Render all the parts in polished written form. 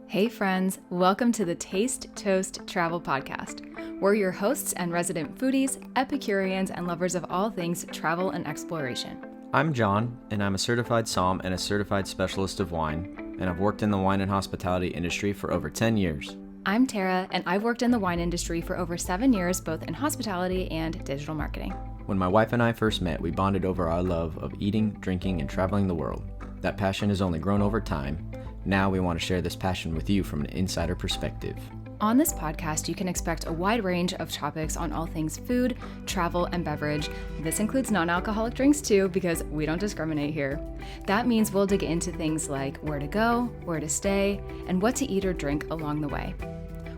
Hey friends, welcome to the Taste Toast Travel Podcast. We're your hosts and resident foodies, Epicureans, and lovers of all things travel and exploration. I'm John, and I'm a certified somm and a certified specialist of wine, and I've worked in the wine and hospitality industry for over 10 years. I'm Tara, and I've worked in the wine industry for over 7 years, both in hospitality and digital marketing. When my wife and I first met, we bonded over our love of eating, drinking, and traveling the world. That passion has only grown over time. Now we want to share this passion with you from an insider perspective. On this podcast, you can expect a wide range of topics on all things food, travel, and beverage. This includes non-alcoholic drinks too, because we don't discriminate here. That means we'll dig into things like where to go, where to stay, and what to eat or drink along the way.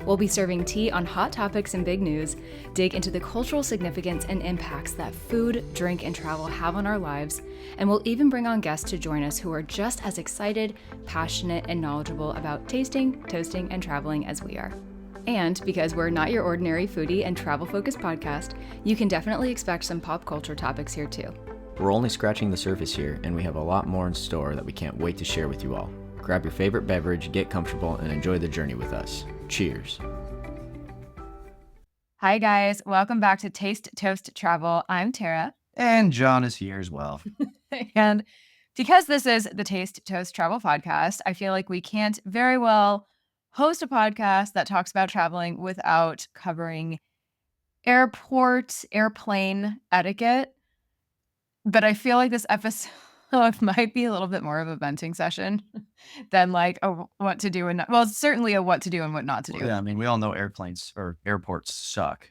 We'll be serving tea on hot topics and big news, dig into the cultural significance and impacts that food, drink, and travel have on our lives, and we'll even bring on guests to join us who are just as excited, passionate, and knowledgeable about tasting, toasting, and traveling as we are. And because we're not your ordinary foodie and travel-focused podcast, you can definitely expect some pop culture topics here too. We're only scratching the surface here, and we have a lot more in store that we can't wait to share with you all. Grab your favorite beverage, get comfortable, and enjoy the journey with us. Cheers. Hi guys, welcome back to Taste Toast Travel. I'm Tara. And John is here as well. And because this is the Taste Toast Travel Podcast, I feel like we can't very well host a podcast that talks about traveling without covering airplane etiquette. But I feel like this episode might be a little bit more of a venting session than like a what to do and not. Well, it's certainly a what to do and what not to do. Yeah, I mean, we all know airplanes or airports suck.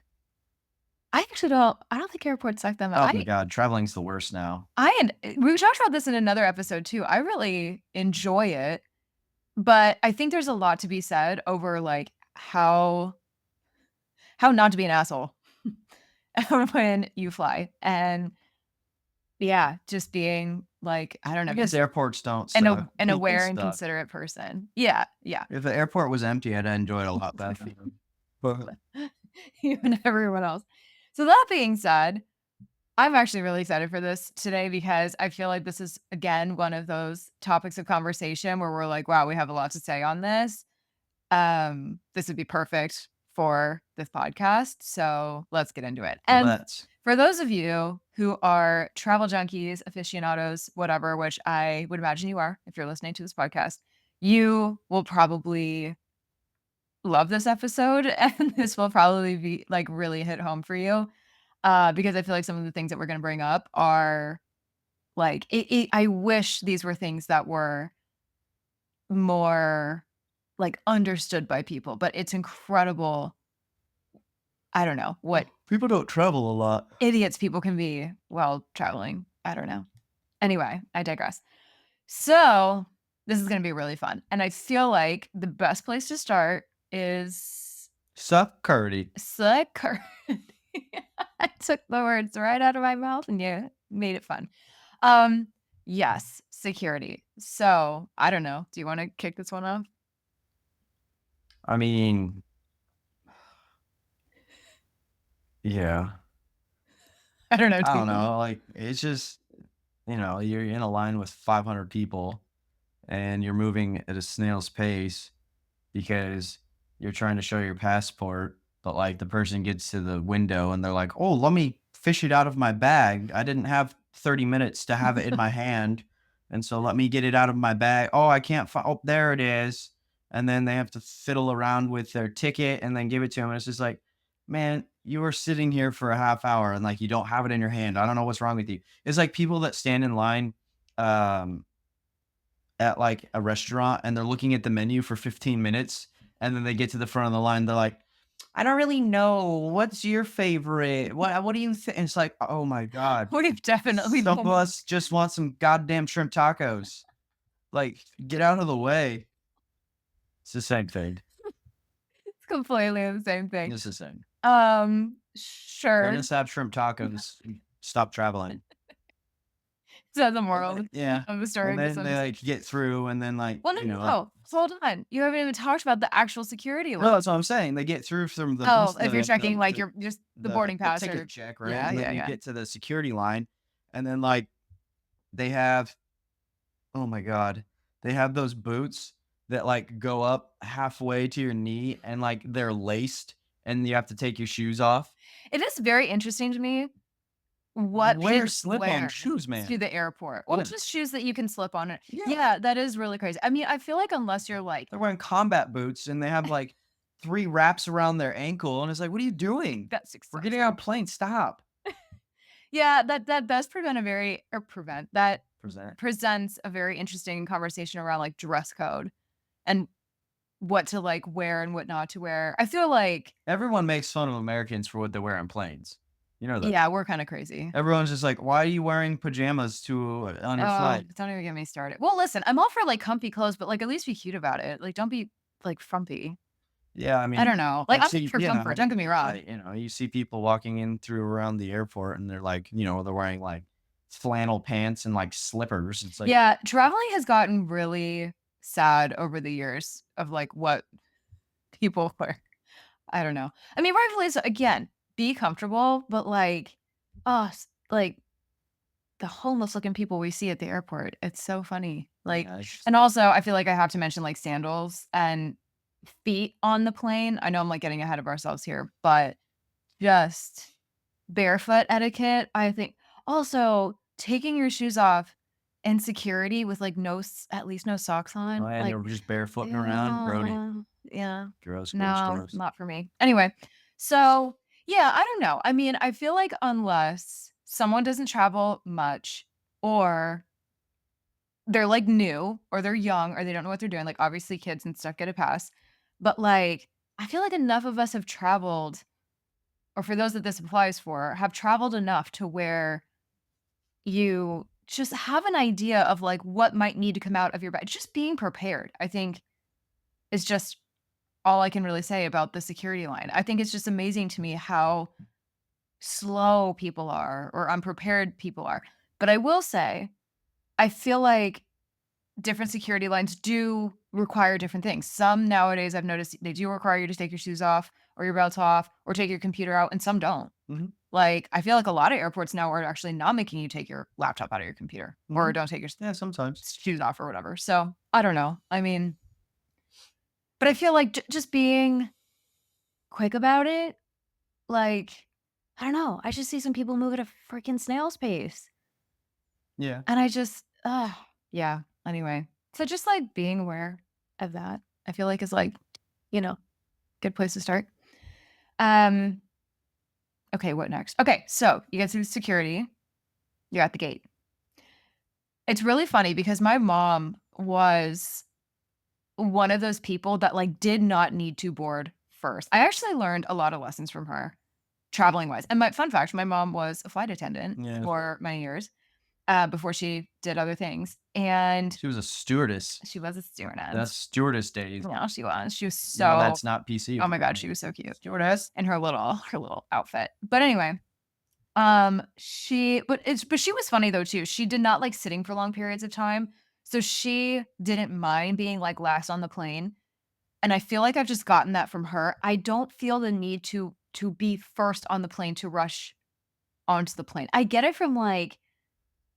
I don't think airports suck that much. Oh my God, traveling's the worst now. We talked about this in another episode too. I really enjoy it, but I think there's a lot to be said over like how not to be an asshole when you fly. And yeah, just being like, I don't know. I guess airports don't an suck. aware and People suck. considerate person. Yeah. If the airport was empty, I'd enjoy it a lot better. But You and everyone else. So that being said, I'm actually really excited for this today because I feel like this is, again, one of those topics of conversation where we're like, wow, we have a lot to say on this. This would be perfect for this podcast. So let's get into it. And for those of you who are travel junkies, aficionados, whatever, which I would imagine you are if you're listening to this podcast, you will probably love this episode and this will probably be like really hit home for you because I feel like some of the things that we're going to bring up are like I wish these were things that were more like understood by people, but it's incredible. I don't know what people don't travel a lot. idiots people can be while traveling. I don't know. Anyway, I digress. So this is going to be really fun. And I feel like the best place to start is Security. security. I took the words right out of my mouth and you made it fun. Yes, security. So I don't know. Do you want to kick this one off? I mean, yeah. I don't know. I don't know. Like, it's just, you're in a line with 500 people and you're moving at a snail's pace because you're trying to show your passport, but like the person gets to the window and they're like, oh, let me fish it out of my bag. I didn't have 30 minutes to have it in my hand. And so let me get it out of my bag. Oh, I can't find, oh, there it is. And then they have to fiddle around with their ticket and then give it to them. And it's just like, man, you were sitting here for a half hour and like you don't have it in your hand. I don't know what's wrong with you. It's like people that stand in line at like a restaurant and they're looking at the menu for 15 minutes. And then they get to the front of the line. They're like, I don't really know. What's your favorite? What do you think? It's like, oh my God. We've definitely Some of us just want some goddamn shrimp tacos. Like, get out of the way. It's the same thing. It's completely the same thing. It's the same. Sure. We're just have shrimp tacos. Stop traveling. Is that the moral Yeah. of the story? And then they like get through and then like, well, no. Hold on. You haven't even talked about the actual security line. No, that's what I'm saying. They get through from the. Oh, if you're checking like you're just the boarding pass ticket or check, right? Yeah, and then you get to the security line, and then like they have, oh my God, they have those boots that like go up halfway to your knee and like they're laced and you have to take your shoes off. It is very interesting to me what Wear people slip-on wear shoes, to man. the airport. Well, Yeah. just shoes that you can slip on it. Yeah. Yeah, that is really crazy. I mean, I feel like unless you're like They're wearing combat boots and they have like 3 wraps around their ankle, and it's like, "What are you doing? that's We're getting on a excessive. plane, stop." Yeah, that does prevent a very or prevent that Present. presents a very interesting conversation around like dress code and what to like wear and what not to wear. I feel like Everyone makes fun of Americans for what they wear on planes. You know that. yeah, we're kind of crazy. Everyone's just like, "Why are you wearing pajamas to on your Oh, flight?" don't even get me started. Well, listen, I'm all for like comfy clothes, but like at least be cute about it. Like don't be like frumpy. Yeah, I I mean, don't know. Like I I'm see, for comfort. Don't get me wrong. you see people walking in through around the airport and they're like, they're wearing like flannel pants and like slippers. It's like, Yeah, traveling has gotten really sad over the years of like what people wear. I don't know. I mean, rightfully so. Again, be comfortable, but like, like the homeless looking people we see at the airport. It's so funny. Like, yeah, it's and also I feel like I have to mention like sandals and feet on the plane. I know I'm like getting ahead of ourselves here, but just barefoot etiquette, I think. Also, taking your shoes off in security with like at least no socks on. and Like, they're just barefooting around. Grody. yeah, yeah. Gross, gross, No, gross. not for me. Anyway, so yeah, I don't know. I mean, I feel like unless someone doesn't travel much or they're like new or they're young or they don't know what they're doing, like obviously kids and stuff get a pass. But like, I feel like enough of us have traveled, or for those that this applies for, have traveled enough to where you just have an idea of like what might need to come out of your bag. Just being prepared, I think, is just all I can really say about the security line. I think it's just amazing to me how slow people are or unprepared people are. But I will say, I feel like different security lines do require different things. Some nowadays I've noticed they do require you to take your shoes off or your belts off or take your computer out, and some don't. Hmm. Like, I feel like a lot of airports now are actually not making you take your laptop out of your computer or Hmm. don't take your Yeah, sometimes. shoes off or whatever. So I don't know. I mean, but I feel like just being quick about it, like, I don't know. I just see some people move at a freaking snail's pace. Yeah. And I just, yeah. Anyway, so just like being aware of that, I feel like is like, you know, good place to start. Um, okay, what next? Okay, so you get through security, you're at the gate. It's really funny because my mom was one of those people that like did not need to board first. I actually learned a lot of lessons from her traveling wise. And my fun fact, my mom was a flight attendant Yeah. for many years before she did other things. And She was a stewardess. she was a That's stewardess. stewardess days. Yeah, she was. She was Now so that's not PC. oh my god, she was so cute. Stewardess. In her little outfit. But anyway, but she was funny though too. She did not like sitting for long periods of time. So she didn't mind being like last on the plane. And I feel like I've just gotten that from her. I don't feel the need to be first on the plane to rush onto the plane. I get it from like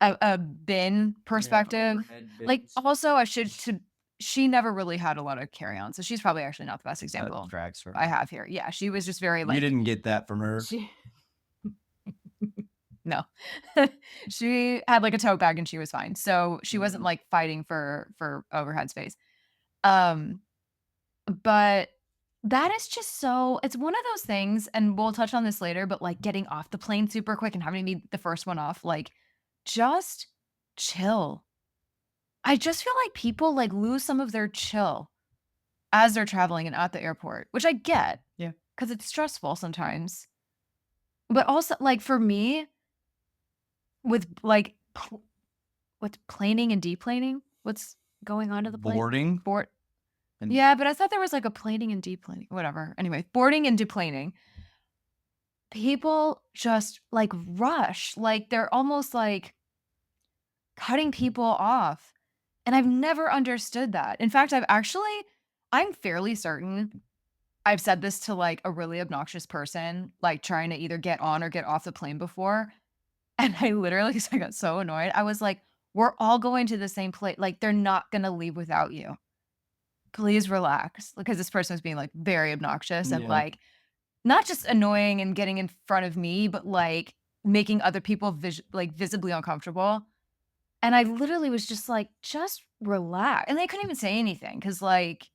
a bin perspective. Like also she never really had a lot of carry-on. So she's probably actually not the best That example tracks for I have here. Yeah, she was just very You like didn't get that from her. she no. She had like a tote bag and she was fine. So she wasn't like fighting for overhead space. Um but that is just so it's one of those things, and we'll touch on this later, but like getting off the plane super quick and having to be the first one off, like just chill. I just feel like people like lose some of their chill as they're traveling and at the airport, which I get Yeah. because it's stressful sometimes. But also, like for me, with like what's planing and deplaning, what's going on to the plane? Boarding. Board. And Yeah, but I thought there was like a planing and deplaning, whatever. Anyway, boarding and deplaning. People just like rush, like they're almost like cutting people off. And I've never understood that. In fact, I'm fairly certain I've said this to like a really obnoxious person, like trying to either get on or get off the plane before. And I literally, 'cause I got so annoyed. I was like, we're all going to the same place. Like, they're not going to leave without you. please relax, because this person was being, like, very obnoxious and, Yeah. like, not just annoying and getting in front of me, but, like, making other people visibly uncomfortable, and I literally was just like, "Just relax," and they couldn't even say anything because, like,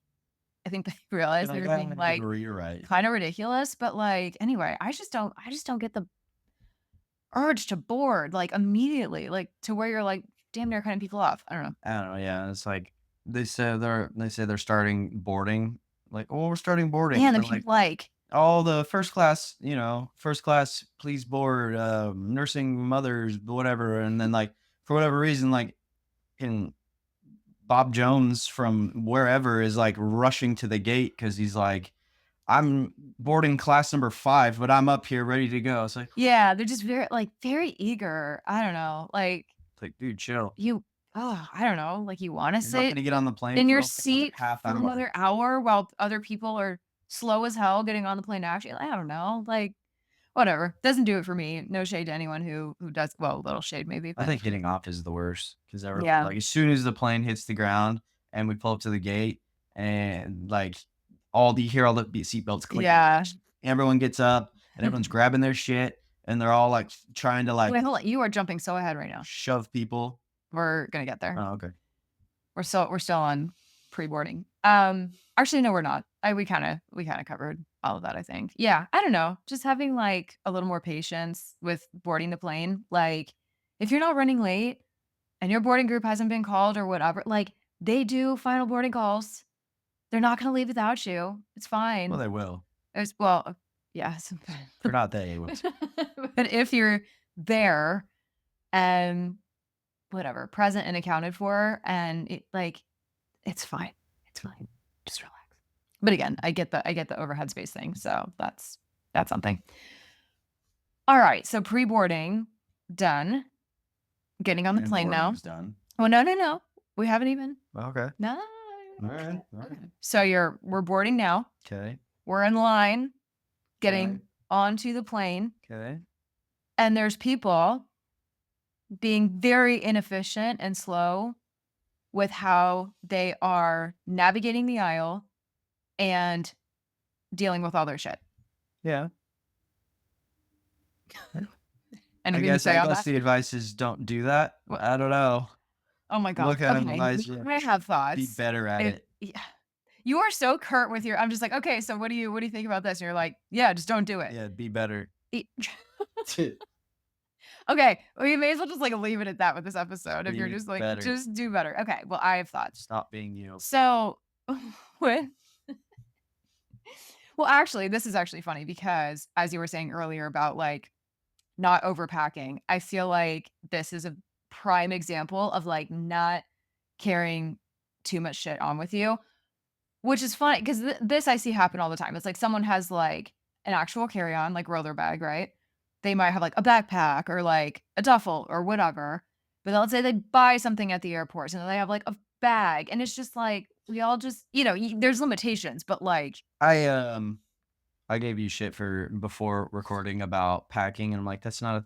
I think they You're realized they like, were "Ah, being, like, you're right." kinda ridiculous, but, like, anyway, I just don't get the urge to board, like, immediately, like, to where you're, like, damn near cutting people off. I don't know. I don't know, yeah, it's like they say they're starting boarding, like, "Oh, we're starting boarding." Yeah, and then They're like, people like "All the first class, first class, please board, nursing mothers," whatever, and then, like, for whatever reason, like, in Bob Jones from wherever is, like, rushing to the gate because he's like, "I'm boarding class number 5, but I'm up here ready to go." yeah, they're just very eager. I don't know, like, It's like, "Dude, chill. you I don't know, like, you wanna You're not sit gonna get on the plane in for your another seat half for hour." another hour while other people are slow as hell getting on the plane actually, I don't know, like, whatever. Doesn't do it for me. No shade to anyone who does, well, a little shade maybe, I but think getting off is the worst because yeah. like, as soon as the plane hits the ground and we pull up to the gate and, like, you hear all the seatbelts click, Yeah. everyone gets up and everyone's grabbing their shit and they're all, like, trying to, like, Wait, hold on, you are jumping so ahead right now. shove people. We're gonna get there. Oh, okay. We're still on pre-boarding. Actually, no, we're not. We kinda covered all of that, I think. Yeah, I don't know, just having, like, a little more patience with boarding the plane, like, if you're not running late and your boarding group hasn't been called or whatever, like, they do final boarding calls. They're not gonna leave without you. It's Well, fine. they will. It's well, yes, If you're not, they will. but if you're there and whatever, present and accounted for, and it's fine. It's fine. Just relax. But again, I get the overhead space thing, so that's something. All right, so pre-boarding done. Getting on the And plane now. boarding's done. Oh, no, no, no. We haven't even. Okay. No. Alright, Okay. alright. So we're boarding now. 'Kay, We're in line alright, getting onto the plane, 'kay. and there's people being very inefficient and slow with how they are navigating the aisle and dealing with all their shit. Yeah. I Anything to guess say I on guess that? the advice is don't do that. Wha I don't know. Oh my god. What kind of Okay. advice? Yeah. I have Be thoughts. better at If it. yeah. You are so curt with your I'm just like, "Okay, so what do you think about this?" And you're like, "Yeah, just don't do it." Yeah, be better. E Okay, we may as well just, like, leave it at that with this episode if you're Be just like, better. "Just do better." Okay, well, I have thoughts. Stop being you. So, what well, actually, this is actually funny because as you were saying earlier about, like, not overpacking, I feel like this is a prime example of, like, not carrying too much shit on with you, which is funny 'cause this I see happen all the time. It's like someone has, like, an actual carry-on, like, roller bag, right? They might have, like, a backpack or, like, a duffel or whatever, but then let's say they buy something at the airport, so they have, like, a bag, and it's just like, we all just there's limitations, but, like I, I gave you shit for before recording about packing, and I'm like, "That's not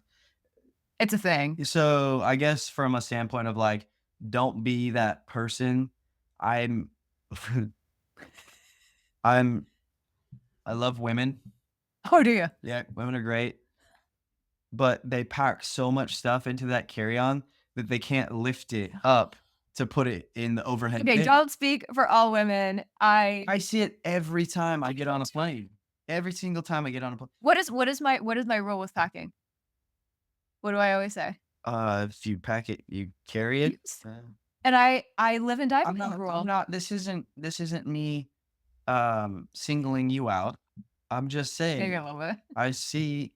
it's a thing. a." So, I guess from a standpoint of, like, don't be that person, I'm I'm I love women. Oh, do you? Yeah, women are great, but they pack so much stuff into that carry-on that they can't lift it up to put it in the overhead Okay, bin. don't speak for all women. I see it every time I get on a plane. Every single time I get on a plane. What is my rule with packing? What do I always say? If you pack it, you carry it. Yes. Uh, And I live and die by that I'm rule. not this isn't me singling you out. I'm just Maybe saying a little bit. I see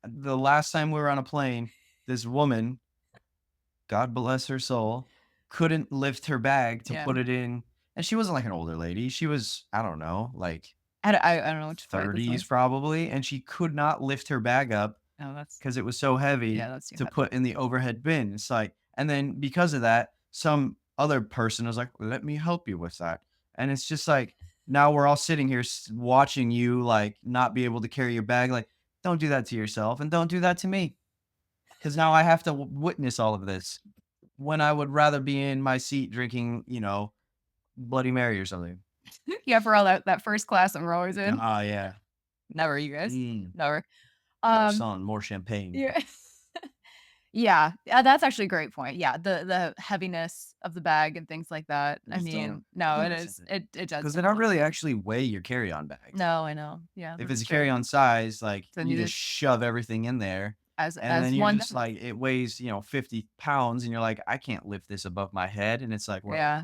the last time we were on a plane, this woman, God bless her soul, couldn't lift her bag to Yeah. put it in. And she wasn't like an older lady. She was, I don't know, like I don't know what to put it this way. 30s probably. And she could not lift her bag up No, that's because it was so yeah, heavy that's too to heavy. put in the overhead bin. It's like, and then because of that, some other person was like, let me help you with that. And it's just like, now we're all sitting here watching you like not be able to carry your bag. Like, don't do that to yourself and don't do that to me. Cause now I have to witness all of this when I would rather be in my seat drinking, Bloody Mary or something. Yeah, for all that first class that we're always in. Oh, yeah. Never, you guys. Mm. Never. No, Um, son, more champagne. yeah. Yeah, that's actually a great point. Yeah, the heaviness of the bag and things like that. I Just mean, no, it don't is. It does because they don't influence. really actually weigh your carry-on bag. No, I know. Yeah, If that's it's a true. carry-on size, like, Then you you just just shove everything in there, and then as you're one just does. like, it weighs, 50 pounds, and you're like, "I can't lift this above my head," and it's like, "Well, Yeah.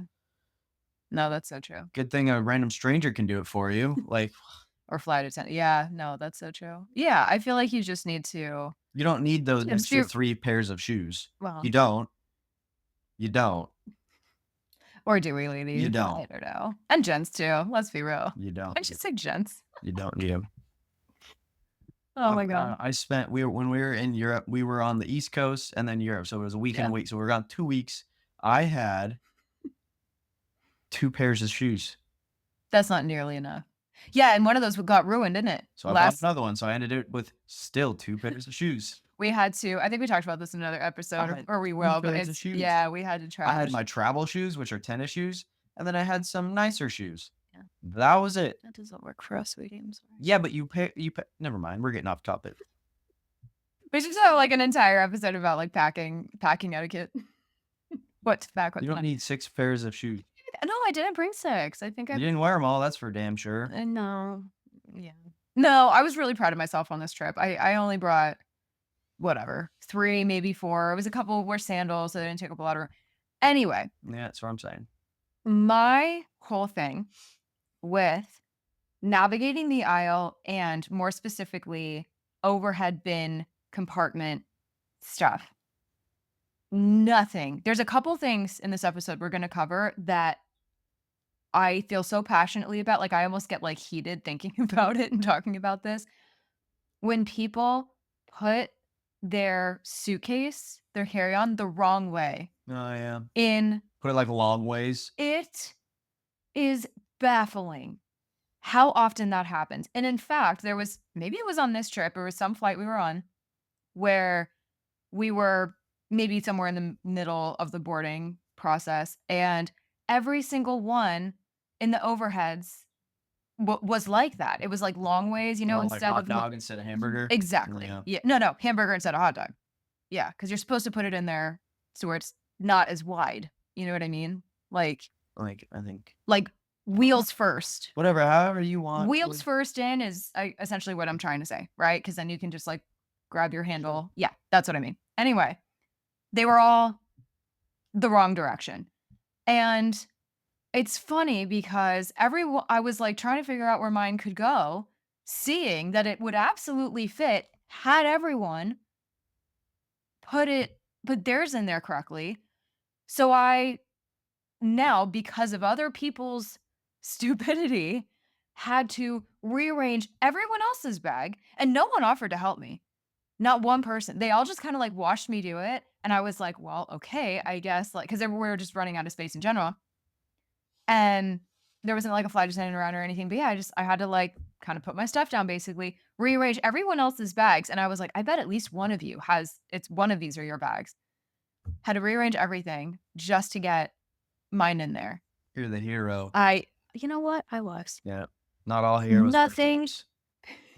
No, that's so true. good thing a random stranger can do it for you." Like, Or flight attendant. Yeah, no, that's so true. Yeah, I feel like you just need to you don't need those just extra be 3 pairs of shoes. well, You don't. You don't. or do we, You ladies? I don't. don't know. And gents too. Let's be real. You don't. I should say gents. You don't need 'em. Oh my god. I spent when we were in Europe, we were on the East Coast and then Europe, so it was a week and Yeah. a week, so we were gone 2 weeks. I had 2 pairs of shoes, That's not nearly enough. Yeah, and one of those got ruined, didn't it? so I bought another one, so I ended it with still 2 pairs of shoes. We had to I think we talked about this in another episode, I had or we 2 will, but pairs of it's shoes. yeah, we had to I had trash. my travel shoes, which are tennis shoes, and then I had some nicer shoes. Yeah. That was it. That doesn't work for us, sweetie. I'm sorry. Yeah, but you pay never mind, we're getting off topic. We should have like an entire episode about like packing etiquette. What to pack, what You to don't not. need 6 pairs of shoes. No, I didn't bring 6. I think You I didn't wear them all, that's for damn sure. no. Yeah. No, I was really proud of myself on this trip. I only brought whatever, 3, maybe 4. It was a couple were sandals, so they didn't take up a lot of room. Anyway, Yeah, that's what I'm saying. my whole thing with navigating the aisle and more specifically overhead bin compartment stuff. Nothing. There's a couple things in this episode we're going to cover that I feel so passionately about. Like I almost get like heated thinking about it and talking about this. When people put their suitcase, their carry-on the wrong way Oh, yeah. in Put it, like, long ways. it is baffling how often that happens. And in fact, there was maybe it was on this trip, or was some flight we were on where we were maybe somewhere in the middle of the boarding process, and every single one in the overheads was like that. It was like long ways, Like instead hot of dog instead of hamburger. exactly. Yeah. Yeah. No, hamburger instead of hot dog. Yeah, because you're supposed to put it in there so where it's not as wide. You know what I mean? Like, I think Like wheels first. whatever, however you want. Wheels first in is essentially what I'm trying to say, right? Because then you can just like grab your handle. Yeah, that's what I mean. Anyway, they were all the wrong direction. And it's funny because I was like trying to figure out where mine could go, seeing that it would absolutely fit had everyone put theirs in there correctly. So I now, because of other people's stupidity, had to rearrange everyone else's bag, and no one offered to help me. Not one person. They all just kind of like watched me do it. And I was like, well, okay, I guess, like, because we were just running out of space in general. And there wasn't like a flight attendant around or anything. But yeah, I had to like kind of put my stuff down, basically, rearrange everyone else's bags. And I was like, I bet at least one of you it's one of these are your bags. Had to rearrange everything just to get mine in there. You're the hero. You know what? I was. Yeah. Not all heroes. wear Nothing capes.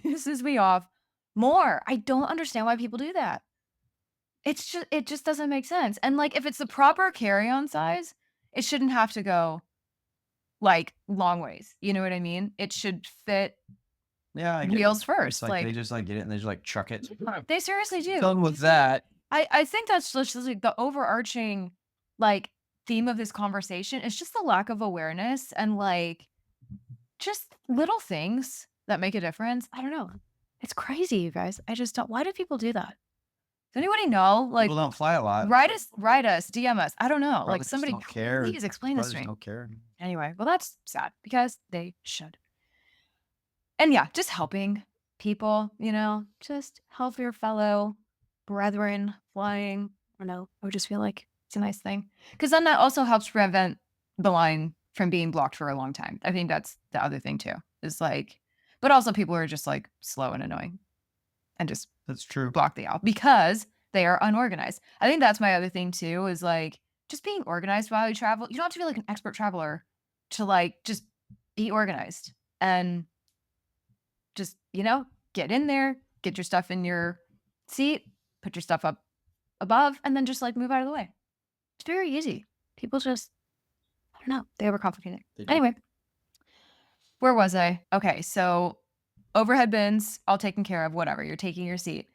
pisses me off more. I don't understand why people do that. It just doesn't make sense. And like if it's the proper carry-on size, it shouldn't have to go like long ways. You know what I mean? It should fit Yeah, I get it. wheels It's first. like they Like just like get it and they just like chuck it. they seriously do. Done with that. I think that's just like the overarching like theme of this conversation is just the lack of awareness and like just little things that make a difference. I don't know. It's crazy, you guys. I just don't. Why do people do that? Does anybody know? Like, People don't fly a lot. write us, DM us. I don't know. Probably Like, just somebody don't care. please explain Probably this to just me. don't care. Anyway, well, that's sad because they should. And yeah, just helping people, just help your fellow brethren flying. I don't know. I would just feel like it's a nice thing. Because then that also helps prevent the line from being blocked for a long time. I think that's the other thing too. Is like, but also people are just like slow and annoying and just That's true. block the aisle because they are unorganized. I think that's my other thing too, is like just being organized while you travel. You don't have to be like an expert traveler to like just be organized and just, get in there, get your stuff in your seat, put your stuff up above, and then just like move out of the way. It's very easy. People just, I don't know, they overcomplicate it. They do. Anyway, where was I? Okay, so overhead bins, all taken care of, whatever. You're taking your seat.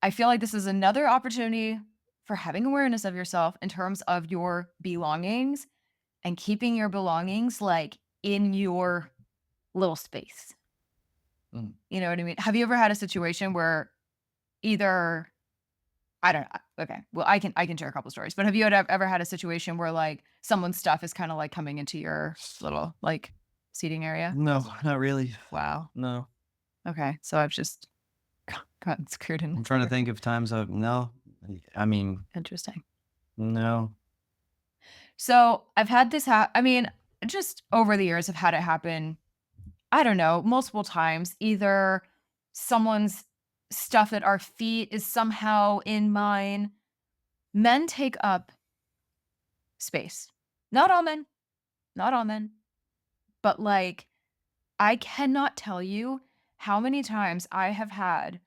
I feel like this is another opportunity for having awareness of yourself in terms of your belongings and keeping your belongings like in your little space. Mm. You know what I mean? Have you ever had a situation where either I don't know. Okay. Well, I can share a couple stories, but have you ever had a situation where like someone's stuff is kind of like coming into your little like seating area? No, not really. Wow. No. Okay. So I've just gotten screwed in. I'm trying to think of times no. I mean, Interesting. no. So I've had this I mean, just over the years, I've had it happen, I don't know, multiple times. Either someone's stuff at our feet is somehow in mine. Men take up space. Not all men, not all men, but like I cannot tell you how many times I have had,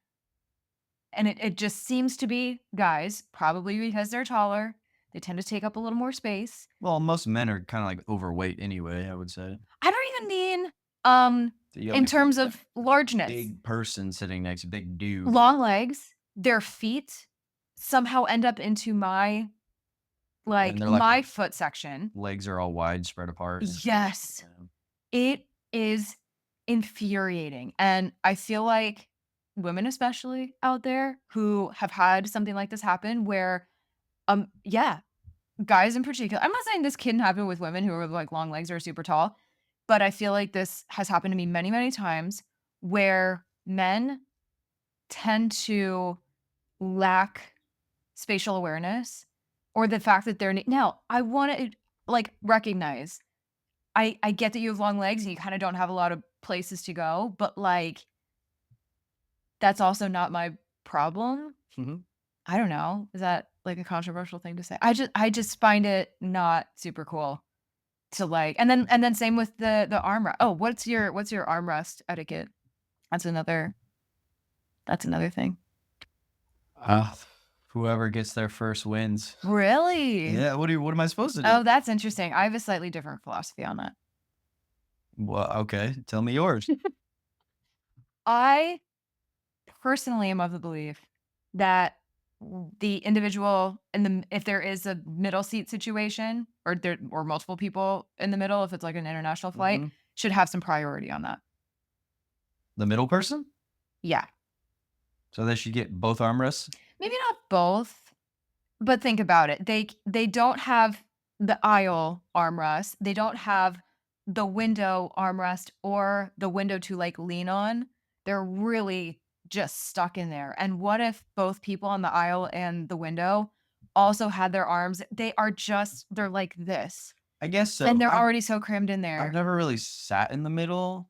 and it just seems to be guys, probably because they're taller. They tend to take up a little more space. Well, most men are kind of like overweight anyway, I would say. I don't even mean So you have in like terms of largeness. big person sitting next to big dude. Long legs, their feet somehow end up into my And they're like my foot section. legs are all wide spread apart. Yes. Yeah. It is infuriating. And I feel like women especially out there who have had something like this happen where yeah, guys in particular. I'm not saying this couldn't happen with women who are like long legs or super tall, but I feel like this has happened to me many, many times where men tend to lack spatial awareness or the fact that they're now I want to like recognize I get that you have long legs and you kind of don't have a lot of places to go, but like that's also not my problem. Mhm. I don't know. Is that like a controversial thing to say? I just find it not super cool to like and then same with the armrest. Oh, what's your armrest etiquette? That's another thing. Uh, Whoever gets there first wins. Really? Yeah, what am I supposed to do? Oh, that's interesting. I have a slightly different philosophy on that. Well, okay, tell me yours. I personally am of the belief that the individual in the if there is a middle seat situation or there or multiple people in the middle, if it's like an international flight, Mhm. should have some priority on that. The middle person? Yeah. So they should get both armrests? Maybe not both, but think about it. They don't have the aisle armrest. They don't have the window armrest or the window to like lean on. They're really just stuck in there. And what if both people on the aisle and the window also had their arms? They're like this. I guess so. And they're already so crammed in I've there. never really sat in the middle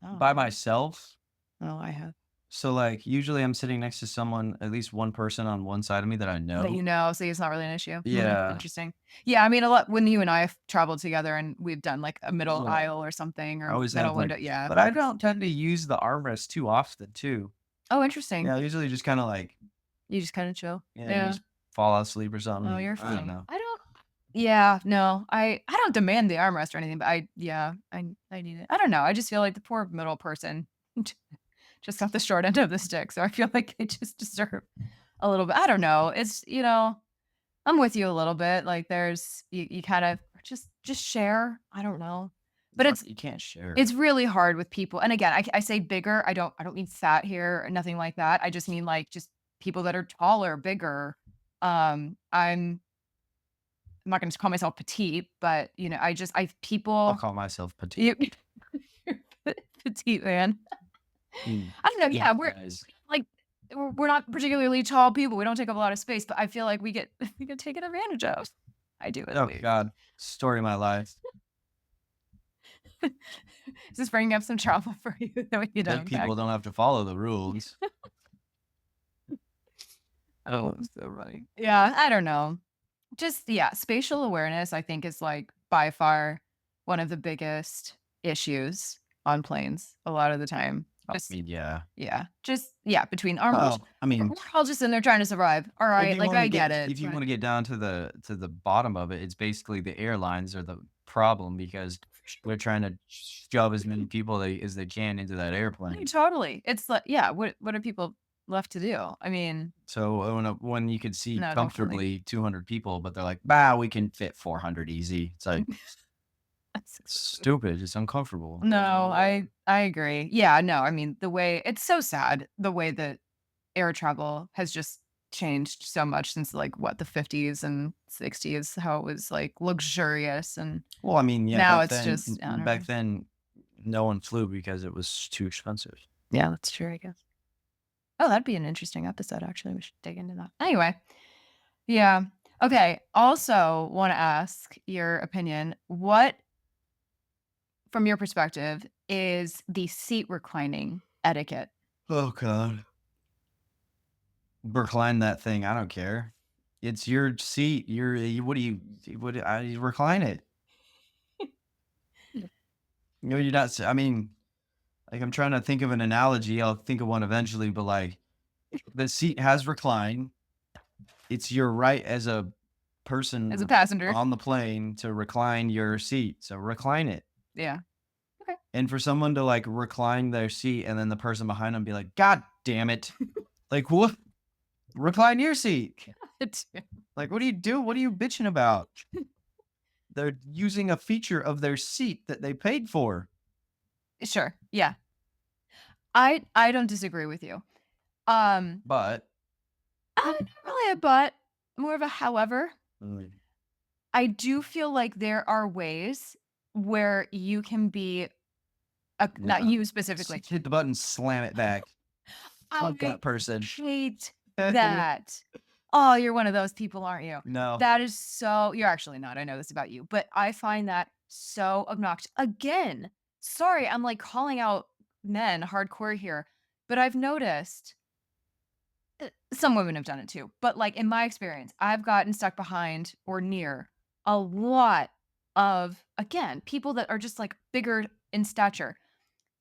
Oh, by myself. oh, I have. So, like, usually I'm sitting next to someone, at least one person on one side of me that I know. That you know, so it's not really an issue. Yeah. Interesting. Yeah, I mean, a lot when you and I have traveled together and we've done like a middle Yeah. aisle or something I or always middle have window. like, Yeah. but I don't tend to use the armrest too often, too. Oh, interesting. Yeah, I usually just kind of like, You just kind of chill. yeah, just fall asleep or something. Oh, you're I don't fine. know. I don't. Yeah, no, I don't demand the armrest or anything, but I need it. I don't know. I just feel like the poor middle person just got the short end of the stick, so I feel like they just deserve a little bit. I don't know. It's I'm with you a little bit. Like there's you kind of just share. I don't know, but You can't share. it's really hard with people. And again, I say bigger. I don't mean fat here or nothing like that. I just mean like just people that are taller, bigger. I'm not going to call myself petite, but I people. I'll call myself petite. You're petite man. Mm. I don't know. Yeah, we're Guys. like we're not particularly tall people. We don't take up a lot of space, but I feel like we get taken advantage of. I do at Oh, least. God. Story of my life. Is this bringing up some trauma for you that we need to That unpack? people don't have to follow the rules. Oh, so funny. Yeah, I don't know. Just spatial awareness I think is like by far one of the biggest issues on planes a lot of the time. I Just mean, yeah. yeah, between our Well, I we're mean, all just in there trying to survive. All if right, you like want to I get get it, if you but want to get down to the bottom of it, it's basically the airlines are the problem because they're trying to shove as many people as they can into that no, airplane. totally. It's like, yeah, what are people left to do? I mean, So when you could see no, definitely. comfortably 200 people, but they're like, "Bah, we can fit 400 easy." It's like That's so stupid. stupid. It's uncomfortable. No, I agree. Yeah, no, I mean, the way it's so sad the way that air travel has just changed so much since like what the 50s and 60s, how it was like luxurious and Well, I mean, yeah, now it's just I don't know. back then, no one flew because it was too expensive. Yeah, that's true, I guess. Oh, that'd be an interesting episode actually. We should dig into that. Anyway, yeah. Okay. Also want to ask your opinion. What from your perspective is the seat reclining etiquette? Oh god. Recline that thing. I don't care. It's your seat. What do you recline it? No, you're not. I mean, like I'm trying to think of an analogy. I'll think of one eventually, but like the seat has recline. It's your right as a As a person passenger. on the plane to recline your seat. So recline it. Yeah. Okay. And for someone to like recline their seat and then the person behind them be like, God damn it. Like, what? Recline your seat. Like, what do you do? What are you bitching about? They're using a feature of their seat that they paid for. Sure. Yeah. I don't disagree with you. Um, But not really a but, more of a however. mm, I do feel like there are ways where you can be not yeah, you specifically. hit the button, slam it back. Fuck I that person. hate that. Oh, you're one of those people, aren't you? No. That is so you're actually not. I know this about you, but I find that so obnoxious. Again, sorry, I'm like calling out men hardcore here, but I've noticed some women have done it too. But like in my experience, I've gotten stuck behind or near a lot of again, people that are just like bigger in stature.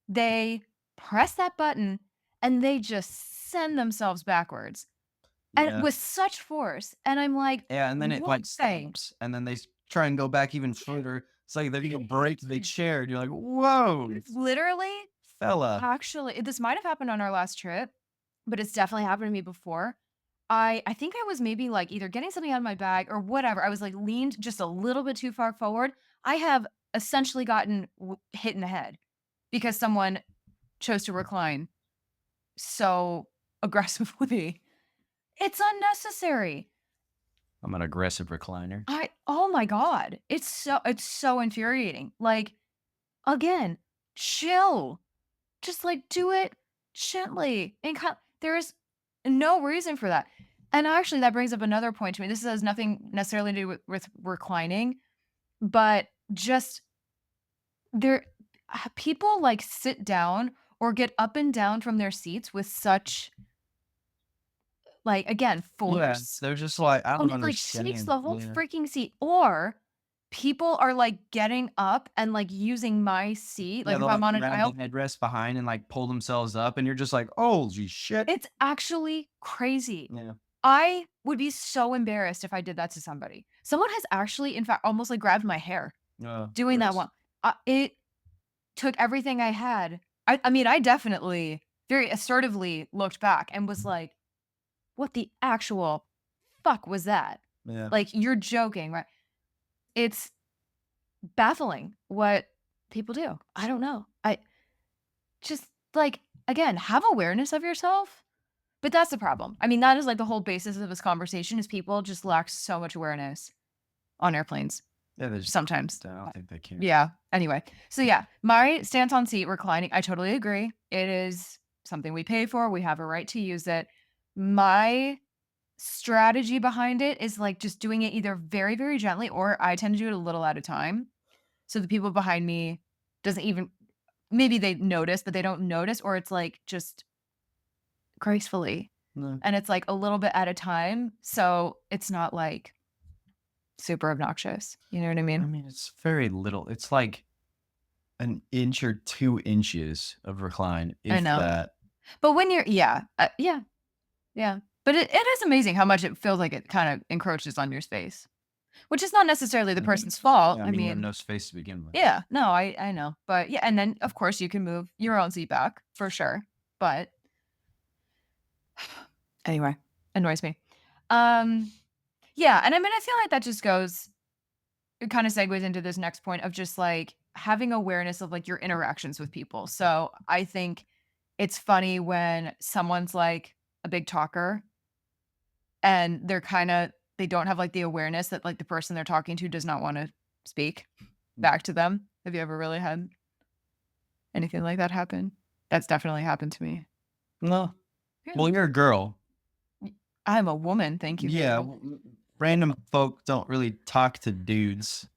They press that button and they just send themselves backwards and Yeah. with such force. And I'm like, Yeah, and then it like why? stops, and then they try and go back even further. It's like they're gonna break the chair, and you're like, "Whoa, Literally, fella!" actually, this might have happened on our last trip, but it's definitely happened to me before. I think I was maybe like either getting something out of my bag or whatever. I was like leaned just a little bit too far forward. I have essentially gotten hit in the head because someone chose to recline so aggressively. It's unnecessary. I'm an aggressive recliner. I oh my god. It's so infuriating. Like again, chill. Just like do it gently and there's no reason for that. And actually that brings up another point to me. This has nothing necessarily to do with reclining, but just there people like sit down or get up and down from their seats with such like again Yeah, force. they're just like, I And don't it, like, shakes understand. the whole Yeah. freaking seat, or people are, like, getting up and, like, using my seat, Yeah, like, if they'll I'm like on an grab the aisle, headrest behind and like pull themselves up, and you're just like, "Holy shit!" it's actually crazy. Yeah. I would be so embarrassed if I did that to somebody. Someone has actually, in fact, almost, like, grabbed my hair doing that Gross. one. It took everything I had. I mean, I definitely very assertively looked back and was like, "What the actual fuck was that?" Yeah. Like, you're joking, right? It's baffling what people do. I don't know. I just like again, have awareness of yourself. But that's the problem. I mean, that is like the whole basis of this conversation is people just lack so much awareness on airplanes Yeah, they just sometimes. I don't think they care. Yeah. Anyway, so yeah, my stance on seat reclining, I totally agree. It is something we pay for. We have a right to use it. My strategy behind it is like just doing it either very, very gently or I tend to do it a little at a time. So the people behind me doesn't even maybe they notice, but they don't notice, or it's like just gracefully. No. And it's like a little bit at a time. So it's not like super obnoxious. You know what I I mean? mean, it's very little. It's like an inch or 2 inches of recline, I if know. that. But when you're yeah, yeah. But it is amazing how much it feels like it kind of encroaches on your space, which is not necessarily the Mhm. person's fault. Yeah, I I mean, you have mean, no space to begin with. yeah, no, I know. But yeah, and then of course you can move your own seat back for sure. But anyway, annoys me. Um yeah, and I mean I feel like that just goes it kind of segues into this next point of just like having awareness of like your interactions with people. So I think it's funny when someone's like a big talker and they don't have like the awareness that like the person they're talking to does not want to speak back to them. Have you ever really had anything like that happen? That's definitely happened to me. No. Yeah. Well, you're a girl. I'm a woman, thank you very Yeah, much. random folk don't really talk to dudes.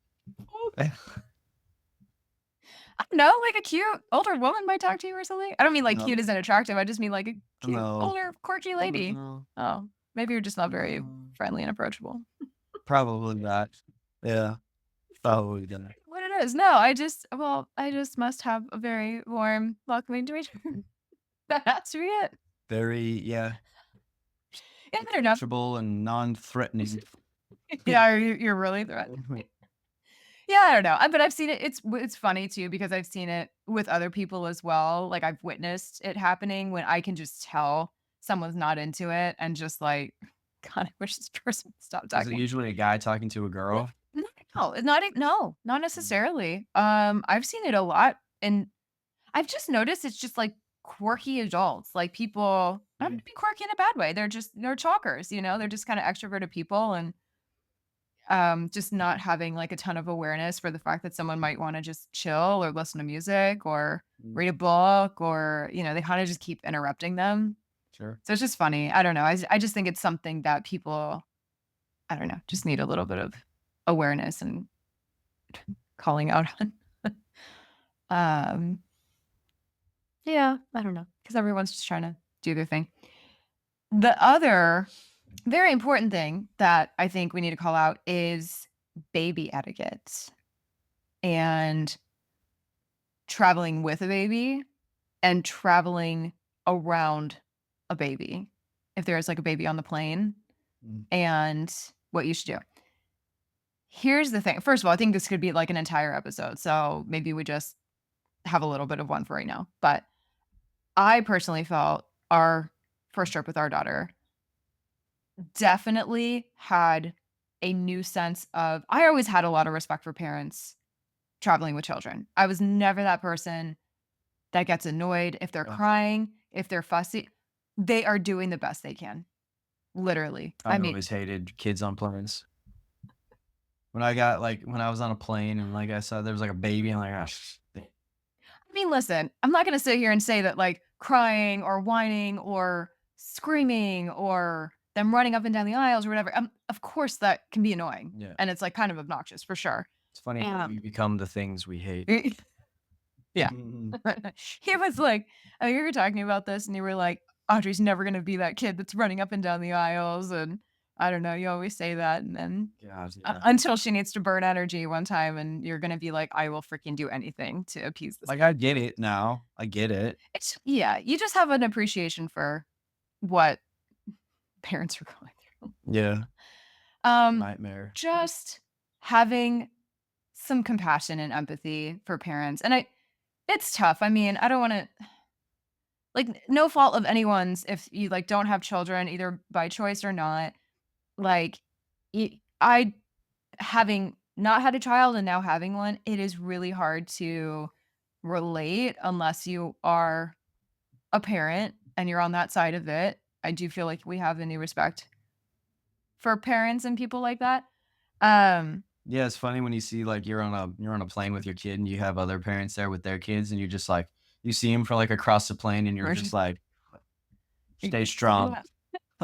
I don't know, like a cute older woman might talk to you or something. I don't mean like No, cute isn't attractive. I just mean like a cute no, older quirky lady. no, Oh, maybe you're just not very no, friendly and approachable. probably not. Yeah, probably not. What it is? No, I just must have a very warm, welcoming demeanor. That has to be it. Very, yeah, Yeah, I don't know. approachable and non-threatening. Yeah, you're really threatening. Yeah, I don't know. But I've seen it. It's funny too because I've seen it with other people as well. Like I've witnessed it happening when I can just tell someone's not into it and just like, God, I wish this person would stop Is it talking. usually a guy talking to a No, girl? no, it's not. No, not Mm, necessarily. I've seen it a lot, and I've just noticed it's just like quirky adults, like people not mm, be quirky in a bad way. They're talkers, you know. They're just kind of extroverted people, and just not having like a ton of awareness for the fact that someone might want to just chill or listen to music or mm, read a book or they kind of just keep interrupting them. sure. So it's just funny. I don't know. I just think it's something that people I don't know just need a little bit of awareness and calling out on. um, yeah, I don't know because everyone's just trying to do their thing. The other very important thing that I think we need to call out is baby etiquette and traveling with a baby and traveling around a baby. If there's like a baby on the plane Mm, and what you should do. Here's the thing. First of all, I think this could be like an entire episode. So maybe we just have a little bit of one for right now. But I personally felt our first trip with our daughter definitely had a new sense of I always had a lot of respect for parents traveling with children. I was never that person that gets annoyed if they're yeah. crying, if they're fussy. They are doing the best they can, literally. I I mean always hated kids on planes. When I was on a plane and like I saw there was like a baby, I'm like, ah, listen, I'm not gonna sit here and say that, like, crying or whining or screaming or them running up and down the aisles or whatever, of course, that can be annoying, yeah. and it's, like, kind of obnoxious for sure. It's funny how Um we become the things we hate. Yeah. Mhm. He was like you were talking about this, and you were like, "Audrey's never gonna be that kid that's running up and down the aisles," and I don't know, you always say that, and then God, yeah. until she needs to burn energy one time, and you're gonna be like, "I will freaking do anything to appease this." Like, I get it now. I get it. It's yeah, you just have an appreciation for what parents are going through. Yeah. Um, Nightmare. just having some compassion and empathy for parents, and it's tough. I mean, I don't wanna like, no fault of anyone's if you, like, don't have children either by choice or not. Like, I having not had a child and now having one, it is really hard to relate unless you are a parent and you're on that side of it. I do feel like we have a new respect for parents and people like that. Um, Yeah, it's funny when you see, like, you're on a plane with your kid and you have other parents there with their kids, and you're just like you see them for, like, across the plane, and you're versus just like, "Stay strong.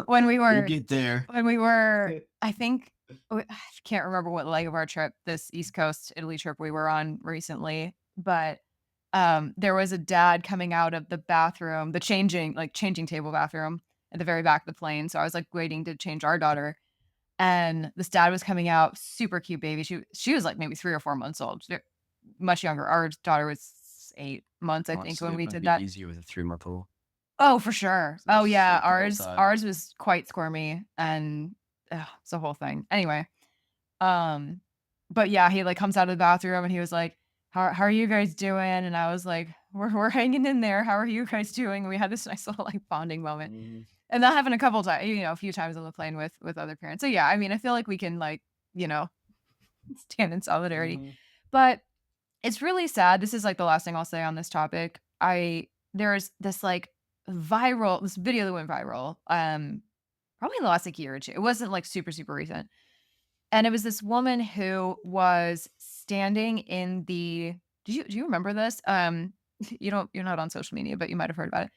when we We'll were get there." when we were I think I can't remember what leg of our trip, this East Coast Italy trip we were on recently, but, there was a dad coming out of the bathroom, the changing table bathroom at the very back of the plane, so I was, like, waiting to change our daughter, and this dad was coming out, super cute baby. She was like maybe 3 or 4 months old, much younger. Our daughter was 8 months, I think, Honestly, when it we might did be that. easier with a 3-month-old. Oh, for sure. So Oh, yeah, sleep the whole time. ours was quite squirmy, and, it's a whole thing. Anyway, um, but yeah, he, like, comes out of the bathroom, and he was like, how are you guys doing?" And I was like, We're hanging in there. How are you guys doing?" We had this nice little, like, bonding moment. Mhm. And that happened a couple times, a few times on the plane with other parents. So, yeah, I mean, I feel like we can, like, you know, stand in solidarity. Mhm. But it's really sad. This is, like, the last thing I'll say on this topic. There's this, like, this video that went viral, probably in the last, like, year or 2. It wasn't, like, super, super recent. And it was this woman who was standing in the do you remember this? You're not on social media, but you might have heard about it.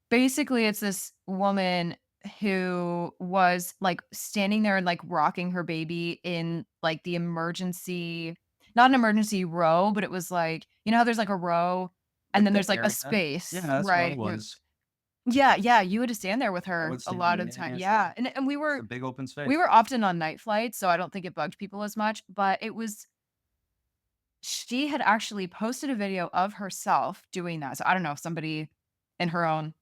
Basically, it's this woman who was, like, standing there and, like, rocking her baby in, like, the emergency not an emergency row, but it was like how there's, like, a row, and Like then the there's, like, a area? Yeah, space, that's what I right? was. Yeah, yeah, you had to stand there with I her would a stand lot in of the the time. area, Yeah, so and we it's a were big open we space. were often on night flights, so I don't think it bugged people as much, but she had actually posted a video of herself doing that. So I don't know if somebody in her own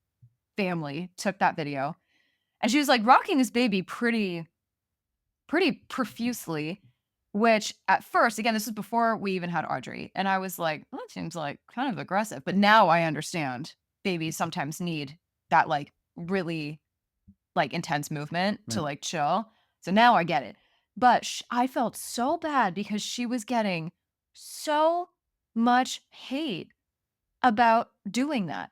family took that video, and she was, like, rocking this baby pretty profusely, which at first, again, this is before we even had Audrey, and I was like, "Well, that seems, like, kind of aggressive," but now I understand babies sometimes need that, like, really, like, intense movement to, Yeah. like, chill. So now I get it. But I felt so bad because she was getting so much hate about doing that.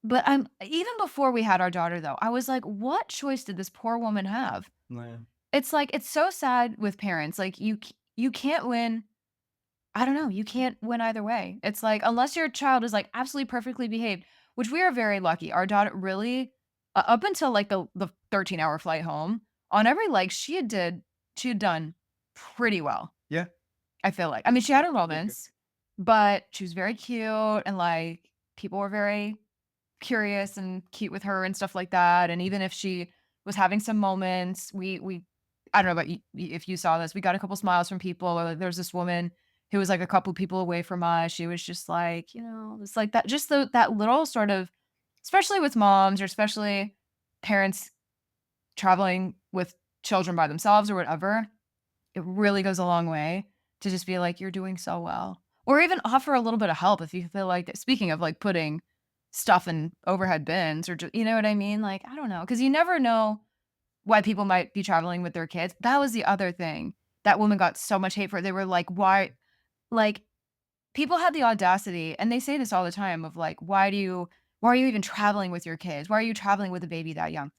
But I'm even before we had our daughter, though, I was like, "What choice did this poor woman have?" Yeah. It's like it's so sad with parents, like, you can't win. I don't know, you can't win either way. It's like, unless your child is, like, absolutely perfectly behaved, which we are very lucky. Our daughter really up until, like, the 13-hour flight home, on every leg, she had done pretty well, Yeah. I feel like. I mean, she had her Did good. moments, but she was very cute, and, like, people were very curious and cute with her and stuff like that, and even if she was having some moments, we I don't know about if you saw this, we got a couple smiles from people. Like, there's this woman who was, like, a couple people away from us. She was just like, it's like that just that little sort of, especially with moms or especially parents traveling with children by themselves or whatever, it really goes a long way to just be like, "You're doing so well." Or even offer a little bit of help if you feel like that, speaking of, like, putting stuff in overhead bins or you know what I mean? Like, I don't know, because you never know why people might be traveling with their kids. That was the other thing. That woman got so much hate for. They were like, "Why?" Like, people have the audacity, and they say this all the time of like, why are you even traveling with your kids? Why are you traveling with a baby that young?"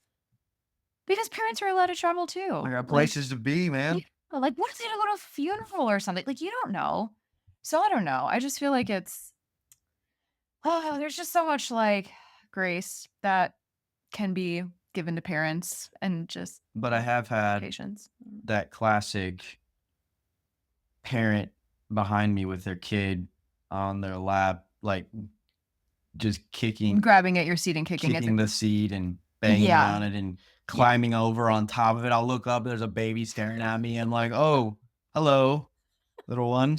Because parents are allowed to travel I too. got Like, places to be, yeah, man. like, what if they go to a funeral or something? Like, you don't know. So I don't know. I just feel like there's just so much, like, grace that can be given to parents and just But I have had patience. that classic parent behind me with their kid on their lap, like, just Grabbing at your seat and kicking it. kicking the seat and banging Yeah. on it and Yeah. climbing over on top of it. I'll look up, there's a baby staring at me. I'm like, "Oh, hello, little one."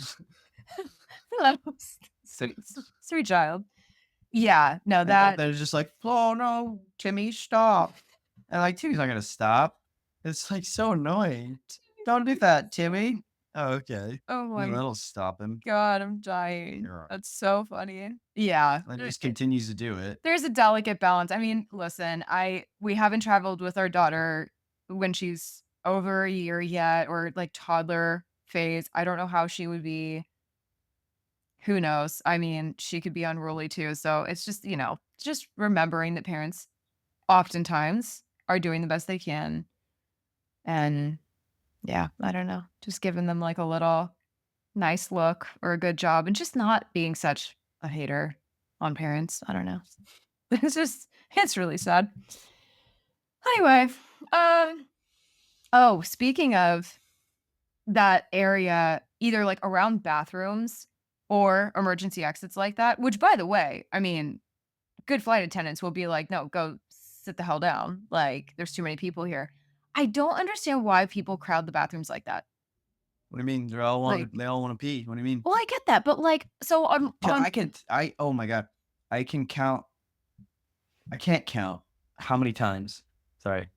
Hello. Sweet child. Yeah. No, And that they're just like, "Oh, no, Timmy, stop." And, like, Timmy's not gonna stop. It's, like, so annoying. "Don't do that, Timmy." "Oh, okay." oh And my that'll stop him. god, I'm dying. You're That's so funny. Yeah. and he just continues to do it. There's a delicate balance. I mean, listen, I we haven't traveled with our daughter when she's over a year yet, or like toddler phase. I don't know how she would be. Who knows? I mean, she could be unruly too. So it's just, just remembering that parents oftentimes are doing the best they can. And yeah, I don't know. Just giving them like a little nice look or a good job and just not being such a hater on parents. I don't know. It's really sad. Anyway, um, oh, speaking of that area, either like around bathrooms or emergency exits like that, which by the way, I mean, good flight attendants will be like, "No, go sit the hell down. Like, there's too many people here." I don't understand why people crowd the bathrooms like that. What do you mean? Like, They all want to pee. What do you mean? well, I get that, but like, so I can I oh my god. I can count I can't count how many times, sorry,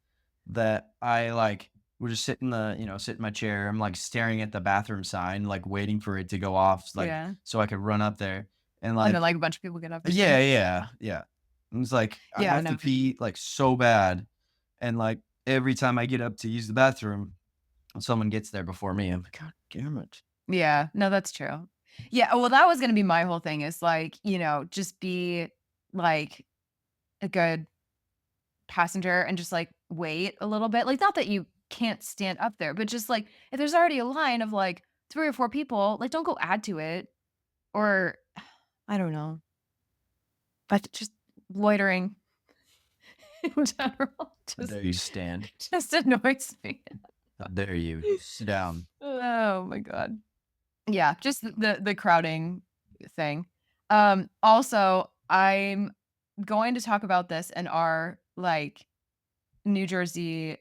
that I like would just sit in the, sit in my chair. I'm like staring at the bathroom sign, like waiting for it to go off, like yeah, so I could run up there. And and then like, like a bunch of people get up or yeah, something. yeah, yeah. And it's like I Yeah, have no, to pee like so bad. And like every time I get up to use the bathroom, someone gets there before me. I'm like, God damn it. yeah, no, that's true. Yeah, well, that was gonna be my whole thing is like, just be like a good passenger and just like wait a little bit. Like, not that you can't stand up there, but just like if there's already a line of like 3 or 4 people, like don't go add to it. Or I don't know, but just loitering in general How dare you stand? just annoys me. How dare you sit down? Oh my god. Yeah, just the crowding thing. Also, I'm going to talk about this in our like New Jersey,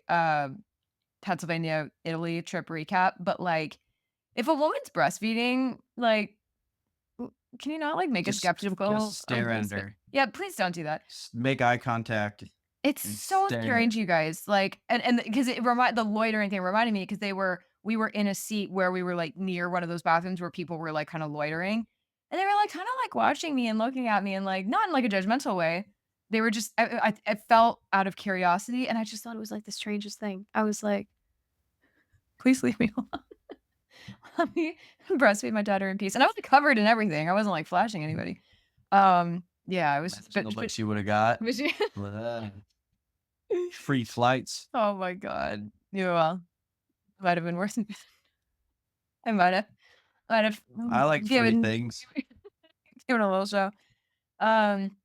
Pennsylvania, Italy trip recap, but like if a woman's breastfeeding, like can you not like make a Just skeptical of stare at this? her. Yeah, please don't do that. Make eye contact It's and so stare at her. strange, you guys, like, and because it remind the loitering thing reminded me because we were in a seat where we were, like, near one of those bathrooms where people were, like, kinda loitering, and they were, like, kinda, like, watching me and looking at me and, like, not in, like, a judgmental way. They were just I felt out of curiosity, and I just thought it was, like, the strangest thing. I was like, "Please leave me alone. Let me breastfeed my daughter in peace," and I was, like, covered in everything. I wasn't, like, flashing anybody. Yeah, I was Imagine the looks you would have got. but she Blah. Free flights. oh my god. Yeah, well, might have been worse. I might have I like free given things. given a little show. Um,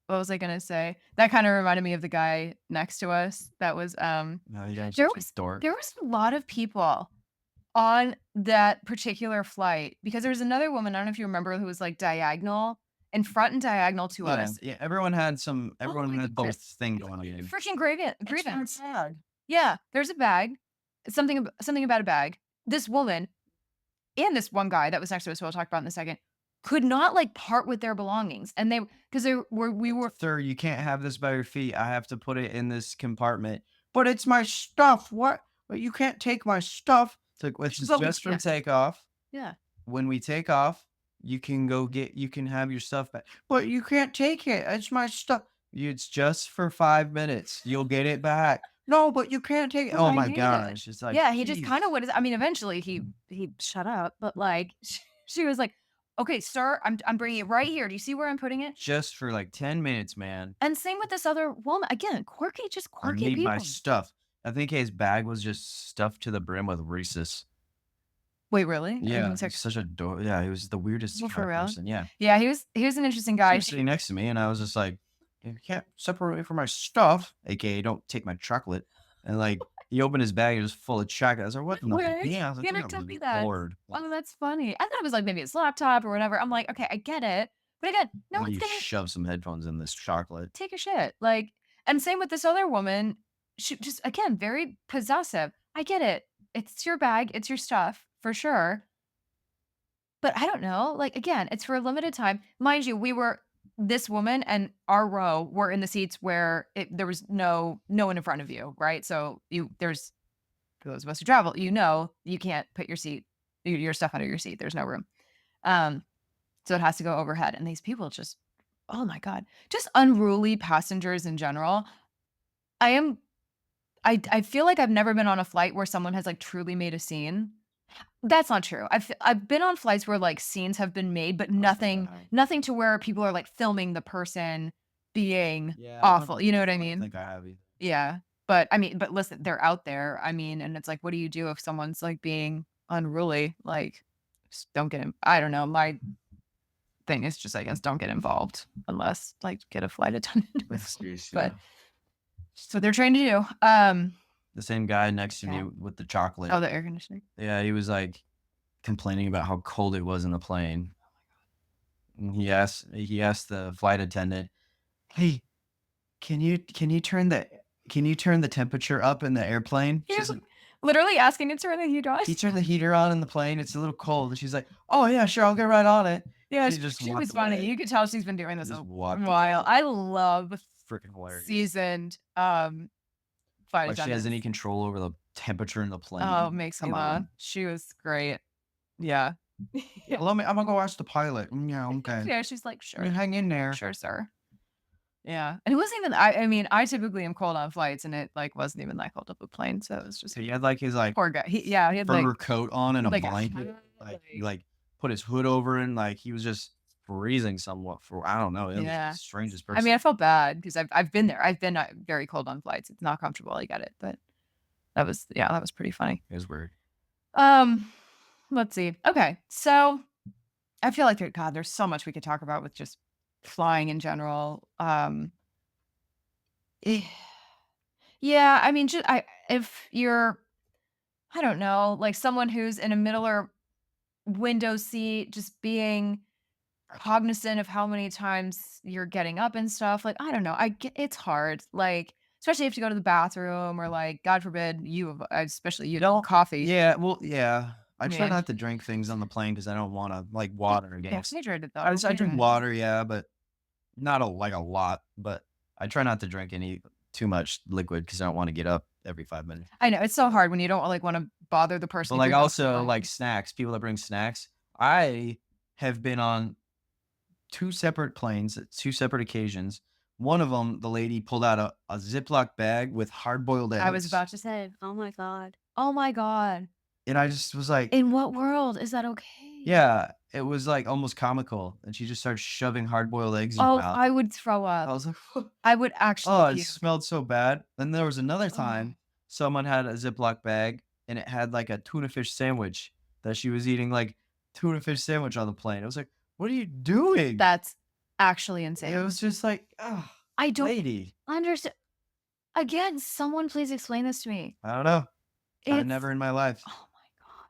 what was I gonna say? That kinda reminded me of the guy next to us that was, No, you guys there such a was dork. there was a lot of people on that particular flight because there was another woman, I don't know if you remember, who was, like, diagonal in front and diagonal to Yeah, us. yeah. Oh Everyone my had both goodness. thing going on. Freaking It's not grievance. sad. Yeah, there's a bag, something about a bag. This woman and this one guy that was next to us, who I'll talk about in a second, could not, like, part with their belongings, and they because they were we were Sir, you can't have this by your feet. I have to put it in this compartment. But it's my stuff. What? But you can't take my stuff. So, which is but we just from yeah, takeoff. yeah. When we take off, you can have your stuff back. But you can't take it. It's my stuff. It's just for 5 minutes. You'll get it back. No, but you can't take it. Oh, Oh I my hate it. gosh. It's like, Yeah, he just kinda jeez. would I mean, eventually he shut up, but, like, she was like, "Okay, sir, I'm bringing it right here. Do you see where I'm putting it?" Just for like 10 minutes, man. And same with this other woman. Again, quirky, just I quirky need my people. stuff. I think his bag was just stuffed to the brim with Reese's. Wait, really? Are you being Yeah, he's serious? such a yeah, he was the weirdest Well, kind for of real? person. Yeah. Yeah, he was an interesting He guy. was sitting next to me and I was just like, you can't separate me from my stuff, aka don't take my chocolate. And like he opened his bag, it was full of chocolate. I was like, what in the What? yeah, I was like, You I never got told me really that. bored. Oh, that's funny. I thought it was, like, maybe his laptop or whatever. I'm like, "Okay, I get it." But again, no And then one's you gonna shove some headphones in this chocolate. take a shit. Like and same with this other woman. She just, again, very possessive. I get it. It's your bag, it's your stuff, for sure. But I don't know, like, again, it's for a limited time. Mind you, we were this woman and our row were in the seats where there was no one in front of you, right? So there's for those of us who travel, you can't put your stuff under your seat. There's no room. Um, so it has to go overhead. And these people just, oh my God, just unruly passengers in general. I am I feel like I've never been on a flight where someone has like truly made a scene. That's not true. I've been on flights where, like, scenes have been made, but I don't think I nothing have. nothing to where people are, like, filming the person being Yeah, awful, you know what I I don't mean? think I have either. Yeah. But, I mean but listen, they're out there, I mean, and it's like, what do you do if someone's, like, being unruly? Like, just don't get in I don't know, my thing is just, I guess, don't get involved unless, like, get a flight attendant with you, Excuse, but yeah. that's what they're trained to do. The same guy next to me Yeah. with the chocolate. Oh, the air conditioning. Yeah, he was like complaining about how cold it was in the plane. And he asked the flight attendant, "Hey, can you turn can you turn the temperature up in the airplane? He She's was like, literally asking to turn the heat on. can you turn the heater on in the plane? It's a little cold. And she's like, oh yeah, sure, I'll get right on it. Yeah, She just she walked was funny. away. You could tell she's been doing this Just a walked while. away. I love Freaking hilarious. seasoned, flight Like she has any attendants. control over the temperature in the Oh, it plane. makes me Come laugh. on. She was great. Yeah. Yeah, Yeah. I'm gonna go ask the pilot. Yeah, okay. Yeah, she's like, "Sure, Hang in there. sure, sir." Yeah, and it wasn't even I mean, I typically am cold on flights, and it, like, wasn't even that cold of a plane, so it was just So he had like his like poor guy. He had, like fur coat on and a like, a blanket. hat, Like he like put his hood over and like he was just freezing somewhat for I don't know. It was the yeah. strangest I mean, person. I felt bad because I've been there. I've been, very cold on flights. It's not comfortable, I get it, but that was pretty funny. It was weird. Um, let's see. Okay, so I feel like there's so much we could talk about with just flying in general. Eh, yeah, I mean, just I if you're I don't know, like someone who's in a middle or window seat, just being cognizant of how many times you're getting up and stuff. Like, I don't know. I get it's hard. Like, especially if you go to the bathroom or like, God forbid, especially you don't coffee. Yeah, well, yeah. I try Man, not to drink things on the plane because I don't want to like water yeah, against. hydrated I though. drink Yeah. water, yeah, but not like a lot. But I try not to drink any too much liquid because I don't want to get up every 5 minutes. I know it's so hard when you don't like want to bother the But person like you're about to also fly. like snacks, people that bring snacks. I have been on two separate planes at two separate occasions. One of them, the lady pulled out a Ziploc bag with hard boiled I was eggs, about to say, oh my God. Oh my God. and I just was like, In what world is that okay? yeah, it was like almost comical. And she just started shoving hard boiled eggs in her Oh, mouth. I would throw I up. was like, I would actually oh, it puke. smelled so bad. Then there was another Oh, time someone had a Ziploc bag and it had like a tuna fish sandwich that she was eating, like tuna fish sandwich on the plane. I was like, what are you doing? that's actually It insane. was just like, oh, I don't lady. understand. Again, someone please explain this to me. I don't know. I It's never in my life. oh my God.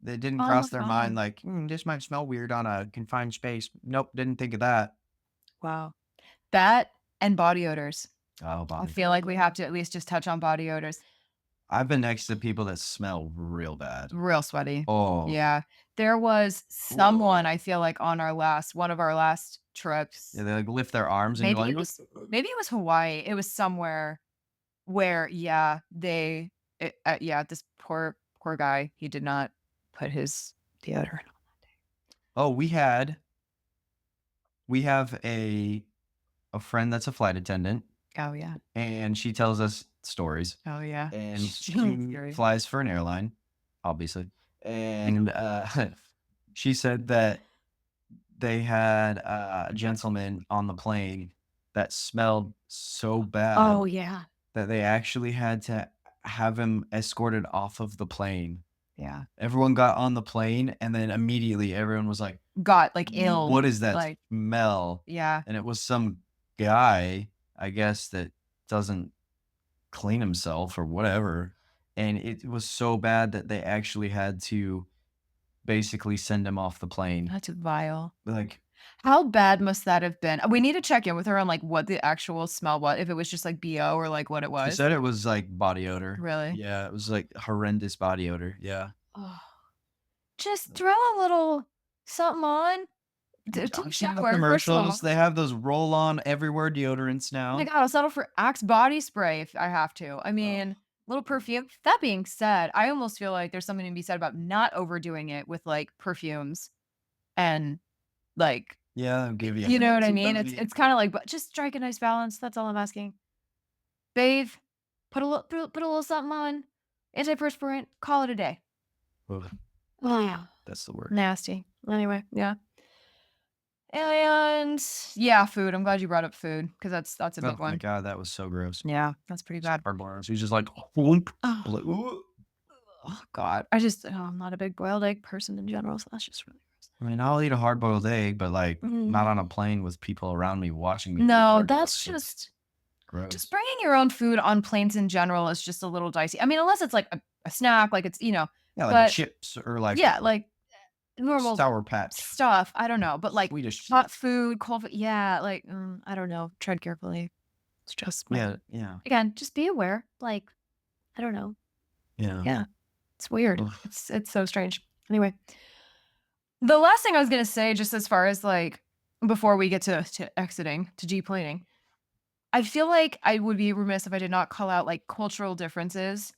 They didn't Oh my cross their mind God. like, this might smell weird on a confined space. Nope, didn't think of that. Wow. That and body odors. Oh, I body. feel like we have to at least just touch on body odors. I've been next to people that smell real bad. Real sweaty. Oh, Yeah. There was whoa. someone I feel like on one of our last Yeah, trips. they like lift their arms and you're like, Maybe it was Hawaii. It was somewhere where, yeah, yeah, this poor guy, he did not put his deodorant on. oh, we have a friend that's a flight attendant Oh, yeah. and she tells us stories Oh, yeah. and She's really she scary. flies for an airline, obviously. And she said that they had a gentleman on the plane that smelled so bad Oh, yeah. that they actually had to have him escorted off of the plane. Yeah. Everyone got on the plane, and then immediately everyone was like, Got, like, ill. "What is that Like smell?" yeah. And it was some guy, I guess, that doesn't clean himself or whatever. And it was so bad that they actually had to basically send him off the plane. That's vile. Like, How bad must that have been? We need to check in with her on, like, what the actual smell was, if it was just, like, BO or, like, what it she was. said it was like body odor. Really? Yeah, it was like horrendous body odor. Yeah. Oh. Just throw a little something on. Take a I've seen the shower, first of all. commercials. They have those roll on everywhere deodorants Oh my now. God, I'll settle for Axe body spray if I have to. I mean, Oh, little perfume. That being said, I almost feel like there's something to be said about not overdoing it with, like, perfumes and, like, yeah, I'll give you you know what I some mean? coffee. It's kinda like, but just strike a nice balance, that's all I'm asking. Bathe, put a little something on, antiperspirant, call it a day. Ugh, Oh, yeah. that's the word. Nasty. Anyway, yeah. And yeah, food. I'm glad you brought up food because that's a Oh big my one. god, that was so gross. Yeah, that's pretty bad. Cardboard. She's just like, whoomp. Oh, I was like, "Ooh." oh God. I'm not a big boiled egg person in general, so that's just really I mean, I'll eat a hard boiled egg, but like gross. not on a plane with people around me watching me eat No, hard-boiled that's eggs. just Gross. bringing your own food on planes in general is just a little dicey. I mean, unless it's like a snack, like it's, Yeah, like but chips or like yeah, like normal Sour Patch, stuff. I don't know, but like Swedish. hot food, cold food. Yeah, like I don't know. Tread carefully. It's just my Yeah, yeah, again, just be aware. Like, I don't know. yeah. Yeah, it's weird. Ugh. It's so strange. Anyway, The last thing I was gonna say, just as far as like before we get to exiting to deplaning, I feel like I would be remiss if I did not call out like cultural differences.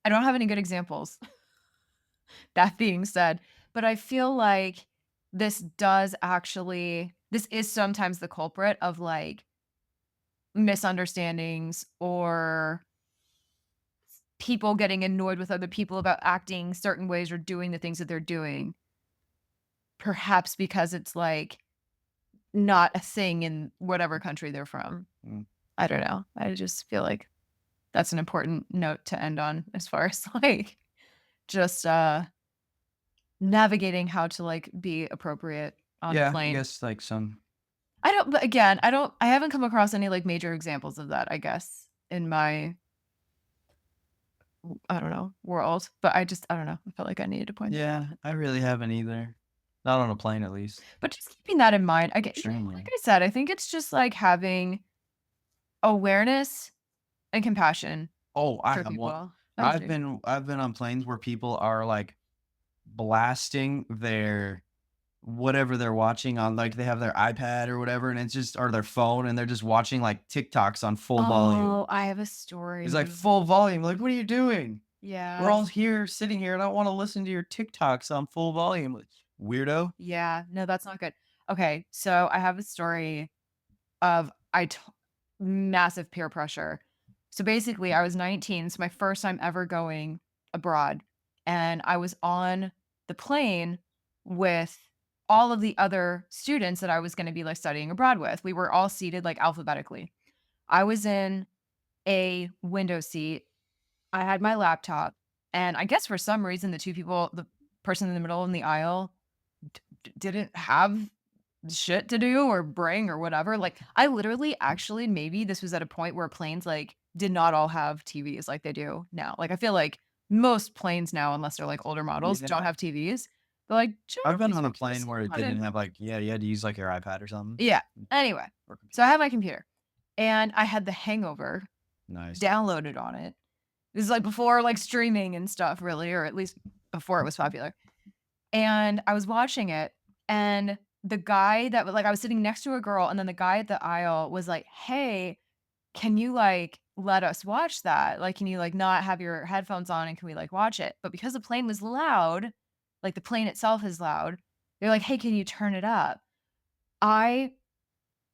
I don't have any good examples. That being said, but I feel like this is sometimes the culprit of like misunderstandings or people getting annoyed with other people about acting certain ways or doing the things that they're doing. Perhaps because it's like not a thing in whatever country they're from. Mm. I don't know. I just feel like that's an important note to end on as far as like just navigating how to like be appropriate on a Yeah, I plane. guess like some. I don't but again, I haven't come across any like major examples of that, I guess, in my I don't know, world. But I don't know. I felt like I needed to point that Yeah, out. I really haven't either. Not on a plane, at least. But just keeping that in mind, I get like Extremely. I said, I think it's just like having awareness and compassion Oh, I for have one. people. Oh, shoot. I've been on planes where people are like blasting their whatever they're watching on, like they have their iPad or whatever, and it's just or their phone, and they're just watching like TikToks on full volume. Oh, I have a It's like story. full volume. Like, what are you doing? We're Yeah. all here sitting here, and I don't want to listen to your TikToks on full volume. Like, weirdo. Yeah. No, that's not good. Okay, so I have a story of massive peer pressure. So basically, I was 19. It's my first time ever going abroad, and I was on the plane with all of the other students that I was going to be like studying abroad with. We were all seated like alphabetically. I was in a window seat. I had my laptop, and I guess for some reason, the person in the middle in the aisle didn't have shit to do or bring or whatever. Like, I literally actually maybe this was at a point where planes, like, did not all have TVs like they do now. Like, I feel like most planes now, unless they're, like, older models, don't Yeah. have TVs. But, like, I've been generally on a speaking, plane where it I didn't. didn't have like, yeah, you had to use like your iPad or something. Yeah. Anyway, Or computer. so I had my computer, and I had The Hangover Nice. downloaded on it. This is, like, before, like, streaming and stuff really, or at least before it was popular. And I was watching it, and the guy that like, I was sitting next to a girl, and then the guy at the aisle was like, "Hey, can you, like, let us watch that? Like, can you, like, not have your headphones on, and can we, like, watch it?" But because the plane was loud, like, the plane itself is loud, they're like, "Hey, can you turn it up?" I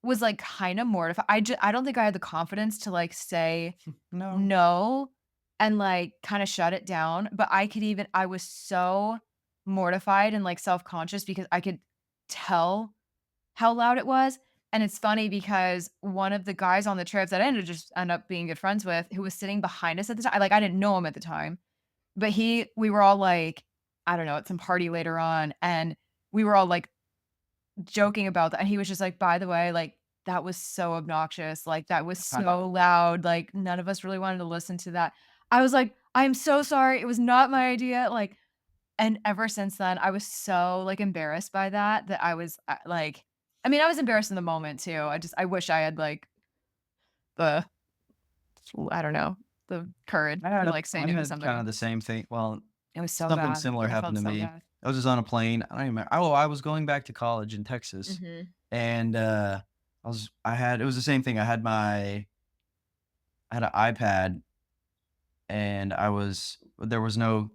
was, like, kinda mortified. I don't think I had the confidence to, like, say No. no and, like, kinda shut it down, but I was so mortified and, like, self-conscious because I could tell how loud it was, and it's funny because one of the guys on the trips that I end up being good friends with, who was sitting behind us at the time, like, I didn't know him at the time, but we were all, like, I don't know, at some party later on, and we were all, like, joking about that, and he was just like, "By the way, like, that was so obnoxious, like, that was so loud, like, none of us really wanted to listen to that." I was like, "I'm so sorry, it was not my idea," like, and ever since then, I was so, like, embarrassed by that, that I was, like I mean, I was embarrassed in the moment too, I wish I had, like, the I don't know, the courage to, like, say I no to had kind of something. the same thing. Well, It was so something bad. similar I happened felt to so me. bad. I was just on a plane. I don't even remember. Oh, I was going back to college in Texas, Mhm. and I had it was the same thing. I had an iPad, and there was no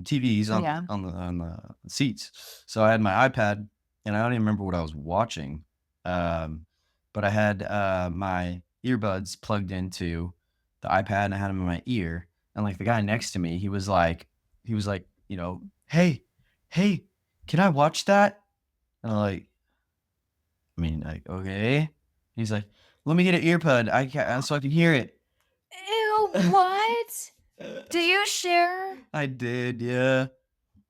TVs Yeah. on the seats, so I had my iPad, and I don't even remember what I was watching, um, but I had my earbuds plugged into the iPad, and I had them in my ear, and like the guy next to me, he was like, hey, hey, can I watch that? And I'm like, I mean, like, okay. He's like, let me get an earpud, so I can hear it. Ew, what? Do you share? I did, yeah. And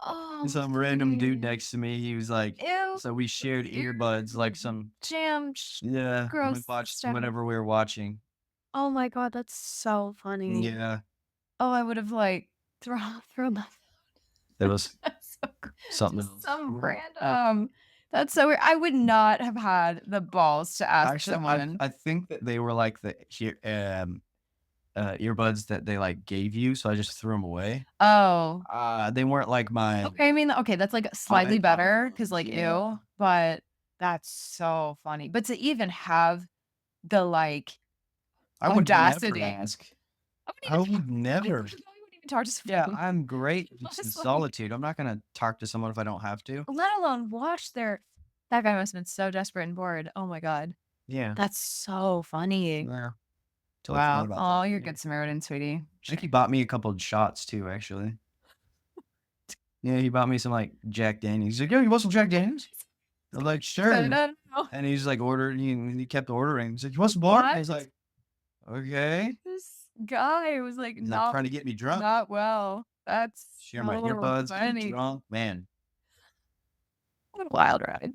Oh, some random dude please. next to me, he was like, Ew. so we shared earbuds, like some, Jam, yeah, and we gross watched stuff. whatever we were watching. oh my god, that's so funny. Yeah, Oh, I would have, like, thrown that it was that's so gr something just else. some random That's so weird. I would not have had the balls to ask Actually, someone. I think that they were like the earbuds that they like gave you, so I just threw them away. Oh, They weren't like my okay. I mean, okay, that's like slightly better because, like, yeah. ew, but that's so funny. But to even have the like I would never audacity, ask. I wouldn't I even would I never. probably wouldn't even talk to Yeah, someone. I'm great just in Honestly, like, solitude. I'm not gonna talk to someone if I don't have to. let alone watch their. That guy must have been so desperate and bored. Oh my god, Yeah. that's so funny. Yeah. Totally forgot Wow. about Oh, that. you're a Yeah. good Samaritan, sweetie. I think he bought me a couple of shots too, actually. Yeah, he bought me some like Jack Daniels. He's like, "Yo, you want some Jack Daniels?" I'm like, I "Sure." don't know. And he's like ordering, he kept ordering. He's like, "You want some more?" I What? was like, "Okay." This guy was like He's like trying to get me drunk. not well. That's Share my so earbuds, get me funny. drunk. Man. What a wild ride.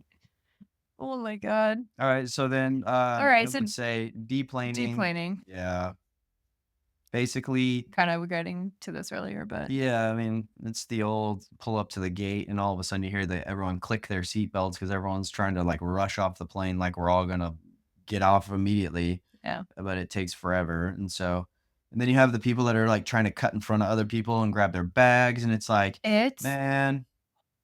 Oh my god. All right, so then All I right, so would say deplaning. deplaning. Yeah. Basically, Kind of getting to this earlier, but yeah, I mean, it's the old pull up to the gate, and all of a sudden you hear that everyone click their seatbelts because everyone's trying to like rush off the plane, like we're all gonna get off immediately, yeah, but it takes forever. And then you have the people that are like trying to cut in front of other people and grab their bags, and it's like, it's man,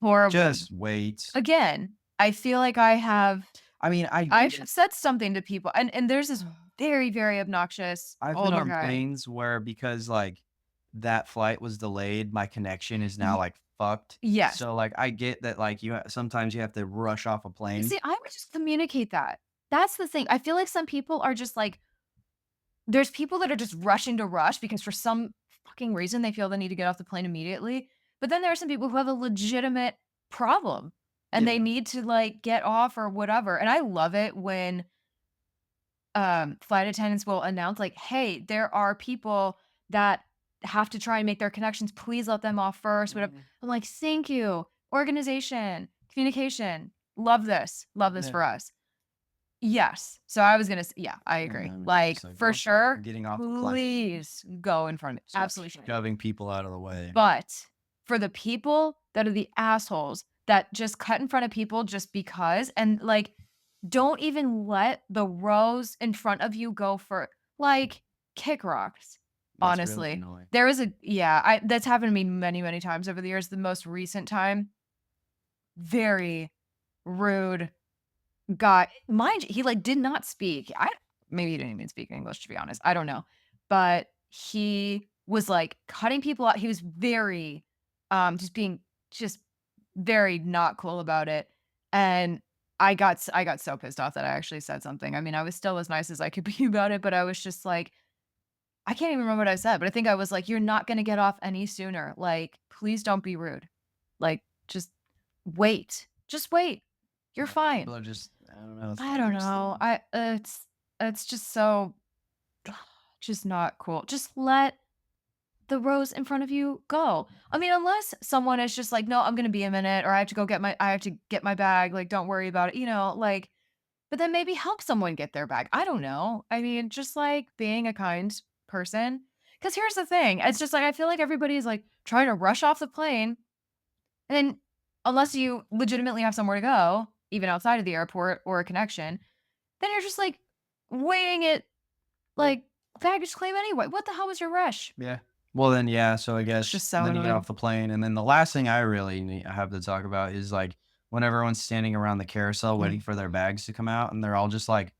horrible. just wait. Again, I feel like I mean, I've said something to people, and there's this very very obnoxious I've been older on guy. planes where because like that flight was delayed, my connection is now Y- like fucked. yes. So like I get that like sometimes you have to rush off a plane. See, I would just communicate that. That's the thing. I feel like some people are just like there's people that are just rushing to rush because for some fucking reason they feel the need to get off the plane immediately. But then there are some people who have a legitimate problem and they Yeah. need to like get off or whatever. And I love it when flight attendants will announce like, "Hey, there are people that have to try and make their connections. Please let them off first." Whatever. Mhm. I'm like, "Thank you. Organization, communication. Love this. Love this Yeah. for us." Yes. So I was gonna s yeah, I And agree. I'm Like, just like, for okay, I'm sure, getting off the plane. please go in front of me. Stop Absolutely fine. shoving people out of the way. But for the people that are the assholes that just cut in front of people just because and, like, don't even let the rows in front of you go for like, kick rocks, That's really honestly. annoying. There was a yeah, I that's happened to me many, many times over the years. The most recent time, very rude guy mind you, he, like, did not speak. I maybe he didn't even speak English, to be honest. I don't know. But he was, like, cutting people out. He was very, just being just very not cool about it, and I got so pissed off that I actually said something. I mean, I was still as nice as I could be about it, but I was just like I can't even remember what I said, but I think I was like, "You're not gonna get off any sooner. Like, please don't be rude. Like, just wait. Just wait. You're Yeah, fine." people are just I don't know. It's I the don't worst know. thing. It's just so just not cool. Just let the rows in front of you go. I mean, unless someone is just like, "No, I'm gonna be a minute," or I have to get my bag, like, don't worry about it, like but then maybe help someone get their bag. I don't know. I mean, just like being a kind person. Because here's the thing. It's just like I feel like everybody's like trying to rush off the plane. And then unless you legitimately have somewhere to go, even outside of the airport or a connection, then you're just like weighing it like baggage claim anyway. What the hell was your rush? Yeah. Well, then, yeah. So I It's guess just so then you get annoying. off the plane, and then the last thing I really I have to talk about is like when everyone's standing around the carousel waiting Mm. for their bags to come out, and they're all just like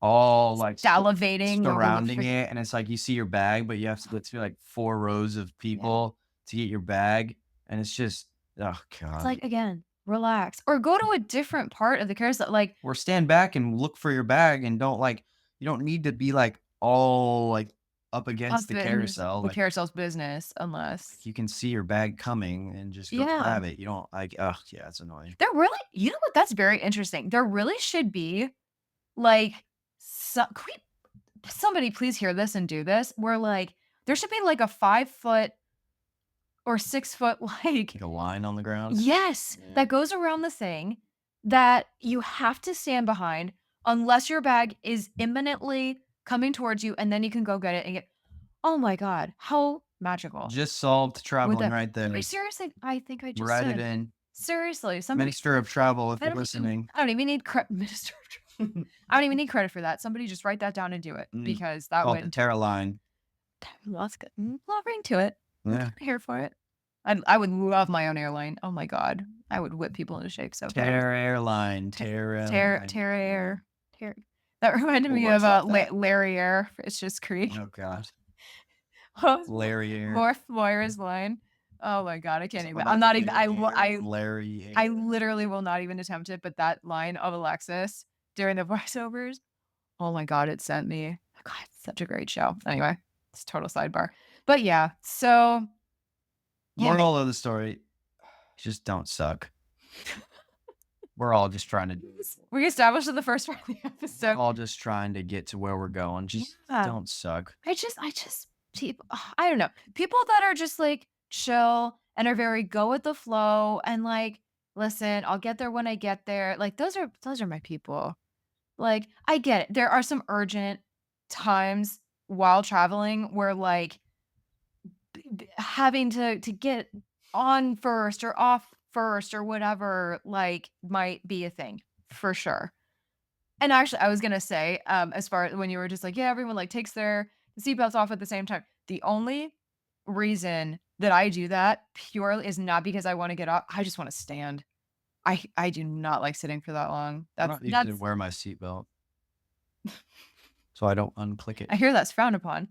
all like Salivating over the surrounding it, and it's like you see your bag, but you have to go through like 4 rows of people to get your bag, and it's just oh It's god. like again, relax. Or go to a different part of the carousel. Like Or stand back and look for your bag, and don't like you don't need to be like all like up against up the in carousel. the Like carousel's business unless you can see your bag coming and just go yeah. grab it. You don't like, oh yeah, it's annoying. There really you know what? That's very interesting. There really should be, like, can somebody please hear this and do this, where, like, there should be, like, a 5-foot or 6-foot, like Like a line on the ground. yes, Yeah. that goes around the thing that you have to stand behind unless your bag is imminently coming towards you, and then you can go get it and get oh my god, how magical Just solved would traveling that right there. I seriously I think I just Write it said in. Seriously, somebody. Minister of Travel, if I you're don't. listening. I don't even need credit. Minister. I don't even need credit for that. Somebody just write that down and do it because that Called the would. Terra line. That's good. Love ring to it. I'm Yeah. kinda here for it. I would love my own airline. Oh my god, I would whip people into shape so fast. Terra Airline. Terra. Terra Air. That reminded me What's of that? Larry Air. It's just Creek. Oh God. What was Larry Air. Morph Moira's line? Oh my god, I can't even. Something I'm not even. Larry I Air. literally will not even attempt it. But that line of Alexis during the voiceovers. Oh my god, it sent me. God, it's such a great show. Anyway, it's a total sidebar. But yeah, so yeah. Moral of the story: just don't suck. We're all just trying to. We established in the first part of the We're episode. all just trying to get to where we're going. Just Yeah. don't suck. I just people, I don't know. People that are just like chill and are very go with the flow and like, listen, I'll get there when I get there. Like those are my people. Like I get it. There are some urgent times while traveling where like having to get on first or off first or whatever like might be a thing for sure. And actually, I was gonna say, as far when you were just like, yeah, everyone like takes their seatbelts off at the same time. The only reason that I do that purely is not because I want to get off. I just want to stand. I do not like sitting for that long. I'm not used to wear my seatbelt, so I don't unclick it. I hear that's frowned upon.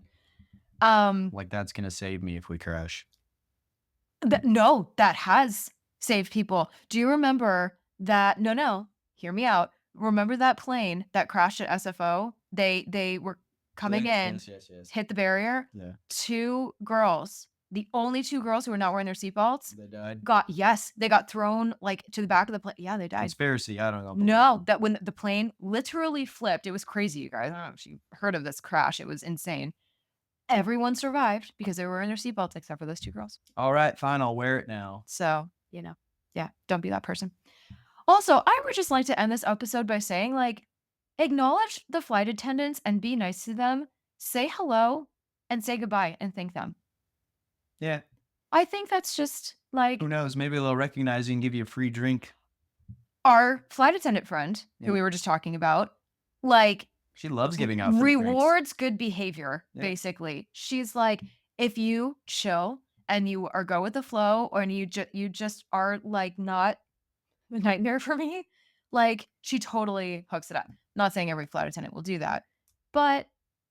Like that's gonna save me if we crash. No, that has saved people. Do you remember that? No, hear me out. Remember that plane that crashed at SFO? They were coming in, Yes. hit the barrier. Yeah. 2 girls, the only 2 girls who were not wearing their seatbelts, They died. they got thrown like to the back of the plane. Yeah, they died. Conspiracy. I don't know. No, that when the plane literally flipped, it was crazy, you guys. I don't know if you heard of this crash. It was insane. Everyone survived because they were wearing their seatbelts except for those 2 girls. All right, fine. I'll wear it now. So, yeah, don't be that person. Also, I would just like to end this episode by saying, like, acknowledge the flight attendants and be nice to them. Say hello and say goodbye and thank them. Yeah. I think that's just like Who knows? Maybe they'll recognize you and give you a free drink. our flight attendant friend who Yeah. we were just talking about. Like, She loves giving out free drinks. rewards good behavior, Yeah. basically. She's like, if you chill and you are go with the flow or you just are like not a nightmare for me, like she totally hooks it up. Not saying every flight attendant will do that, but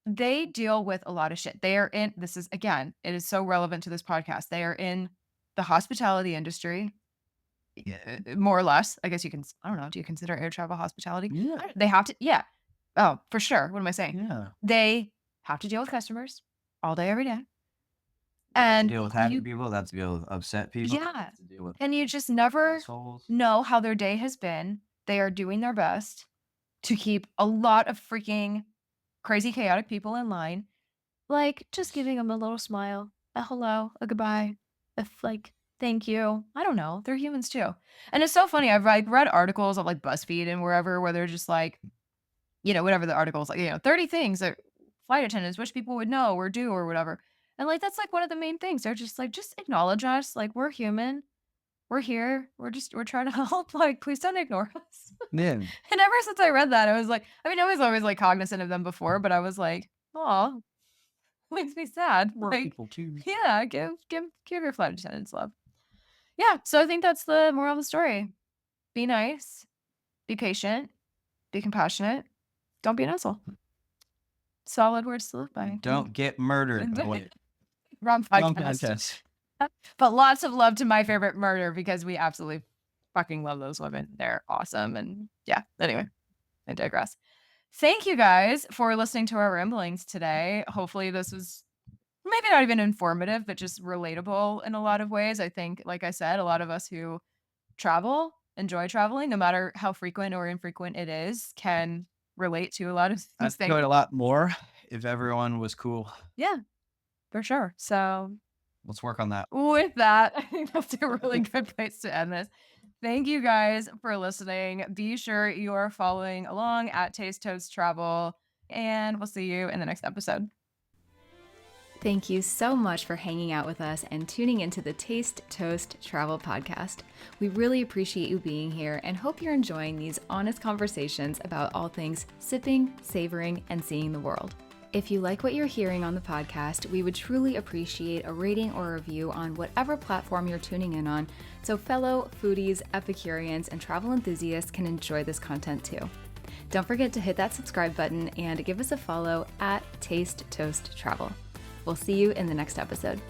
they deal with a lot of shit. They are in, this is again, it is so relevant to this podcast. They are in the hospitality industry, more or less. I guess you can, I don't know, do you consider air travel hospitality? Yeah. They have to, yeah. Oh, for sure. What am I saying? Yeah. They have to deal with customers all day, every day. And deal with happy you, people. That's to deal with upset people. yeah. That's to deal with And you just never assholes. know how their day has been. They are doing their best to keep a lot of freaking crazy, chaotic people in line. Like, just giving them a little smile, a hello, a goodbye, like, thank you. I don't know. They're humans too. And it's so funny. I've like read articles of like BuzzFeed and wherever where they're just like, whatever the article's like, 30 things that flight attendants wish people would know or do or whatever. And like, that's like one of the main things. They're just like, just acknowledge us. Like, we're human. We're here. We're trying to help. Like, please don't ignore us. Yeah. And ever since I read that, I was like, I mean, I was always like cognizant of them before, but I was like, oh, makes me sad. We're Like, people too. yeah, give your flight attendants love. Yeah, so I think that's the moral of the story. Be nice, be patient, be compassionate. Don't be an asshole. Solid words to live by. Don't get murdered. Oh, wait. Wrong Wrong podcast. podcast. But lots of love to my favorite murder because we absolutely fucking love those women. They're awesome. And yeah, anyway, I digress. Thank you guys for listening to our ramblings today. Hopefully this was maybe not even informative, but just relatable in a lot of ways. I think, like I said, a lot of us who travel, enjoy traveling, no matter how frequent or infrequent it is, can relate to a lot of I'd these things. enjoy it a lot more if everyone was cool. Yeah, for sure. So Let's work on that. with that, I think that's a really good place to end this. Thank you guys for listening. Be sure you are following along at Taste Toast Travel, and we'll see you in the next episode. Thank you so much for hanging out with us and tuning into the Taste Toast Travel Podcast. We really appreciate you being here and hope you're enjoying these honest conversations about all things sipping, savoring, and seeing the world. If you like what you're hearing on the podcast, we would truly appreciate a rating or review on whatever platform you're tuning in on, so fellow foodies, Epicureans, and travel enthusiasts can enjoy this content too. Don't forget to hit that subscribe button and give us a follow at Taste Toast Travel. We'll see you in the next episode.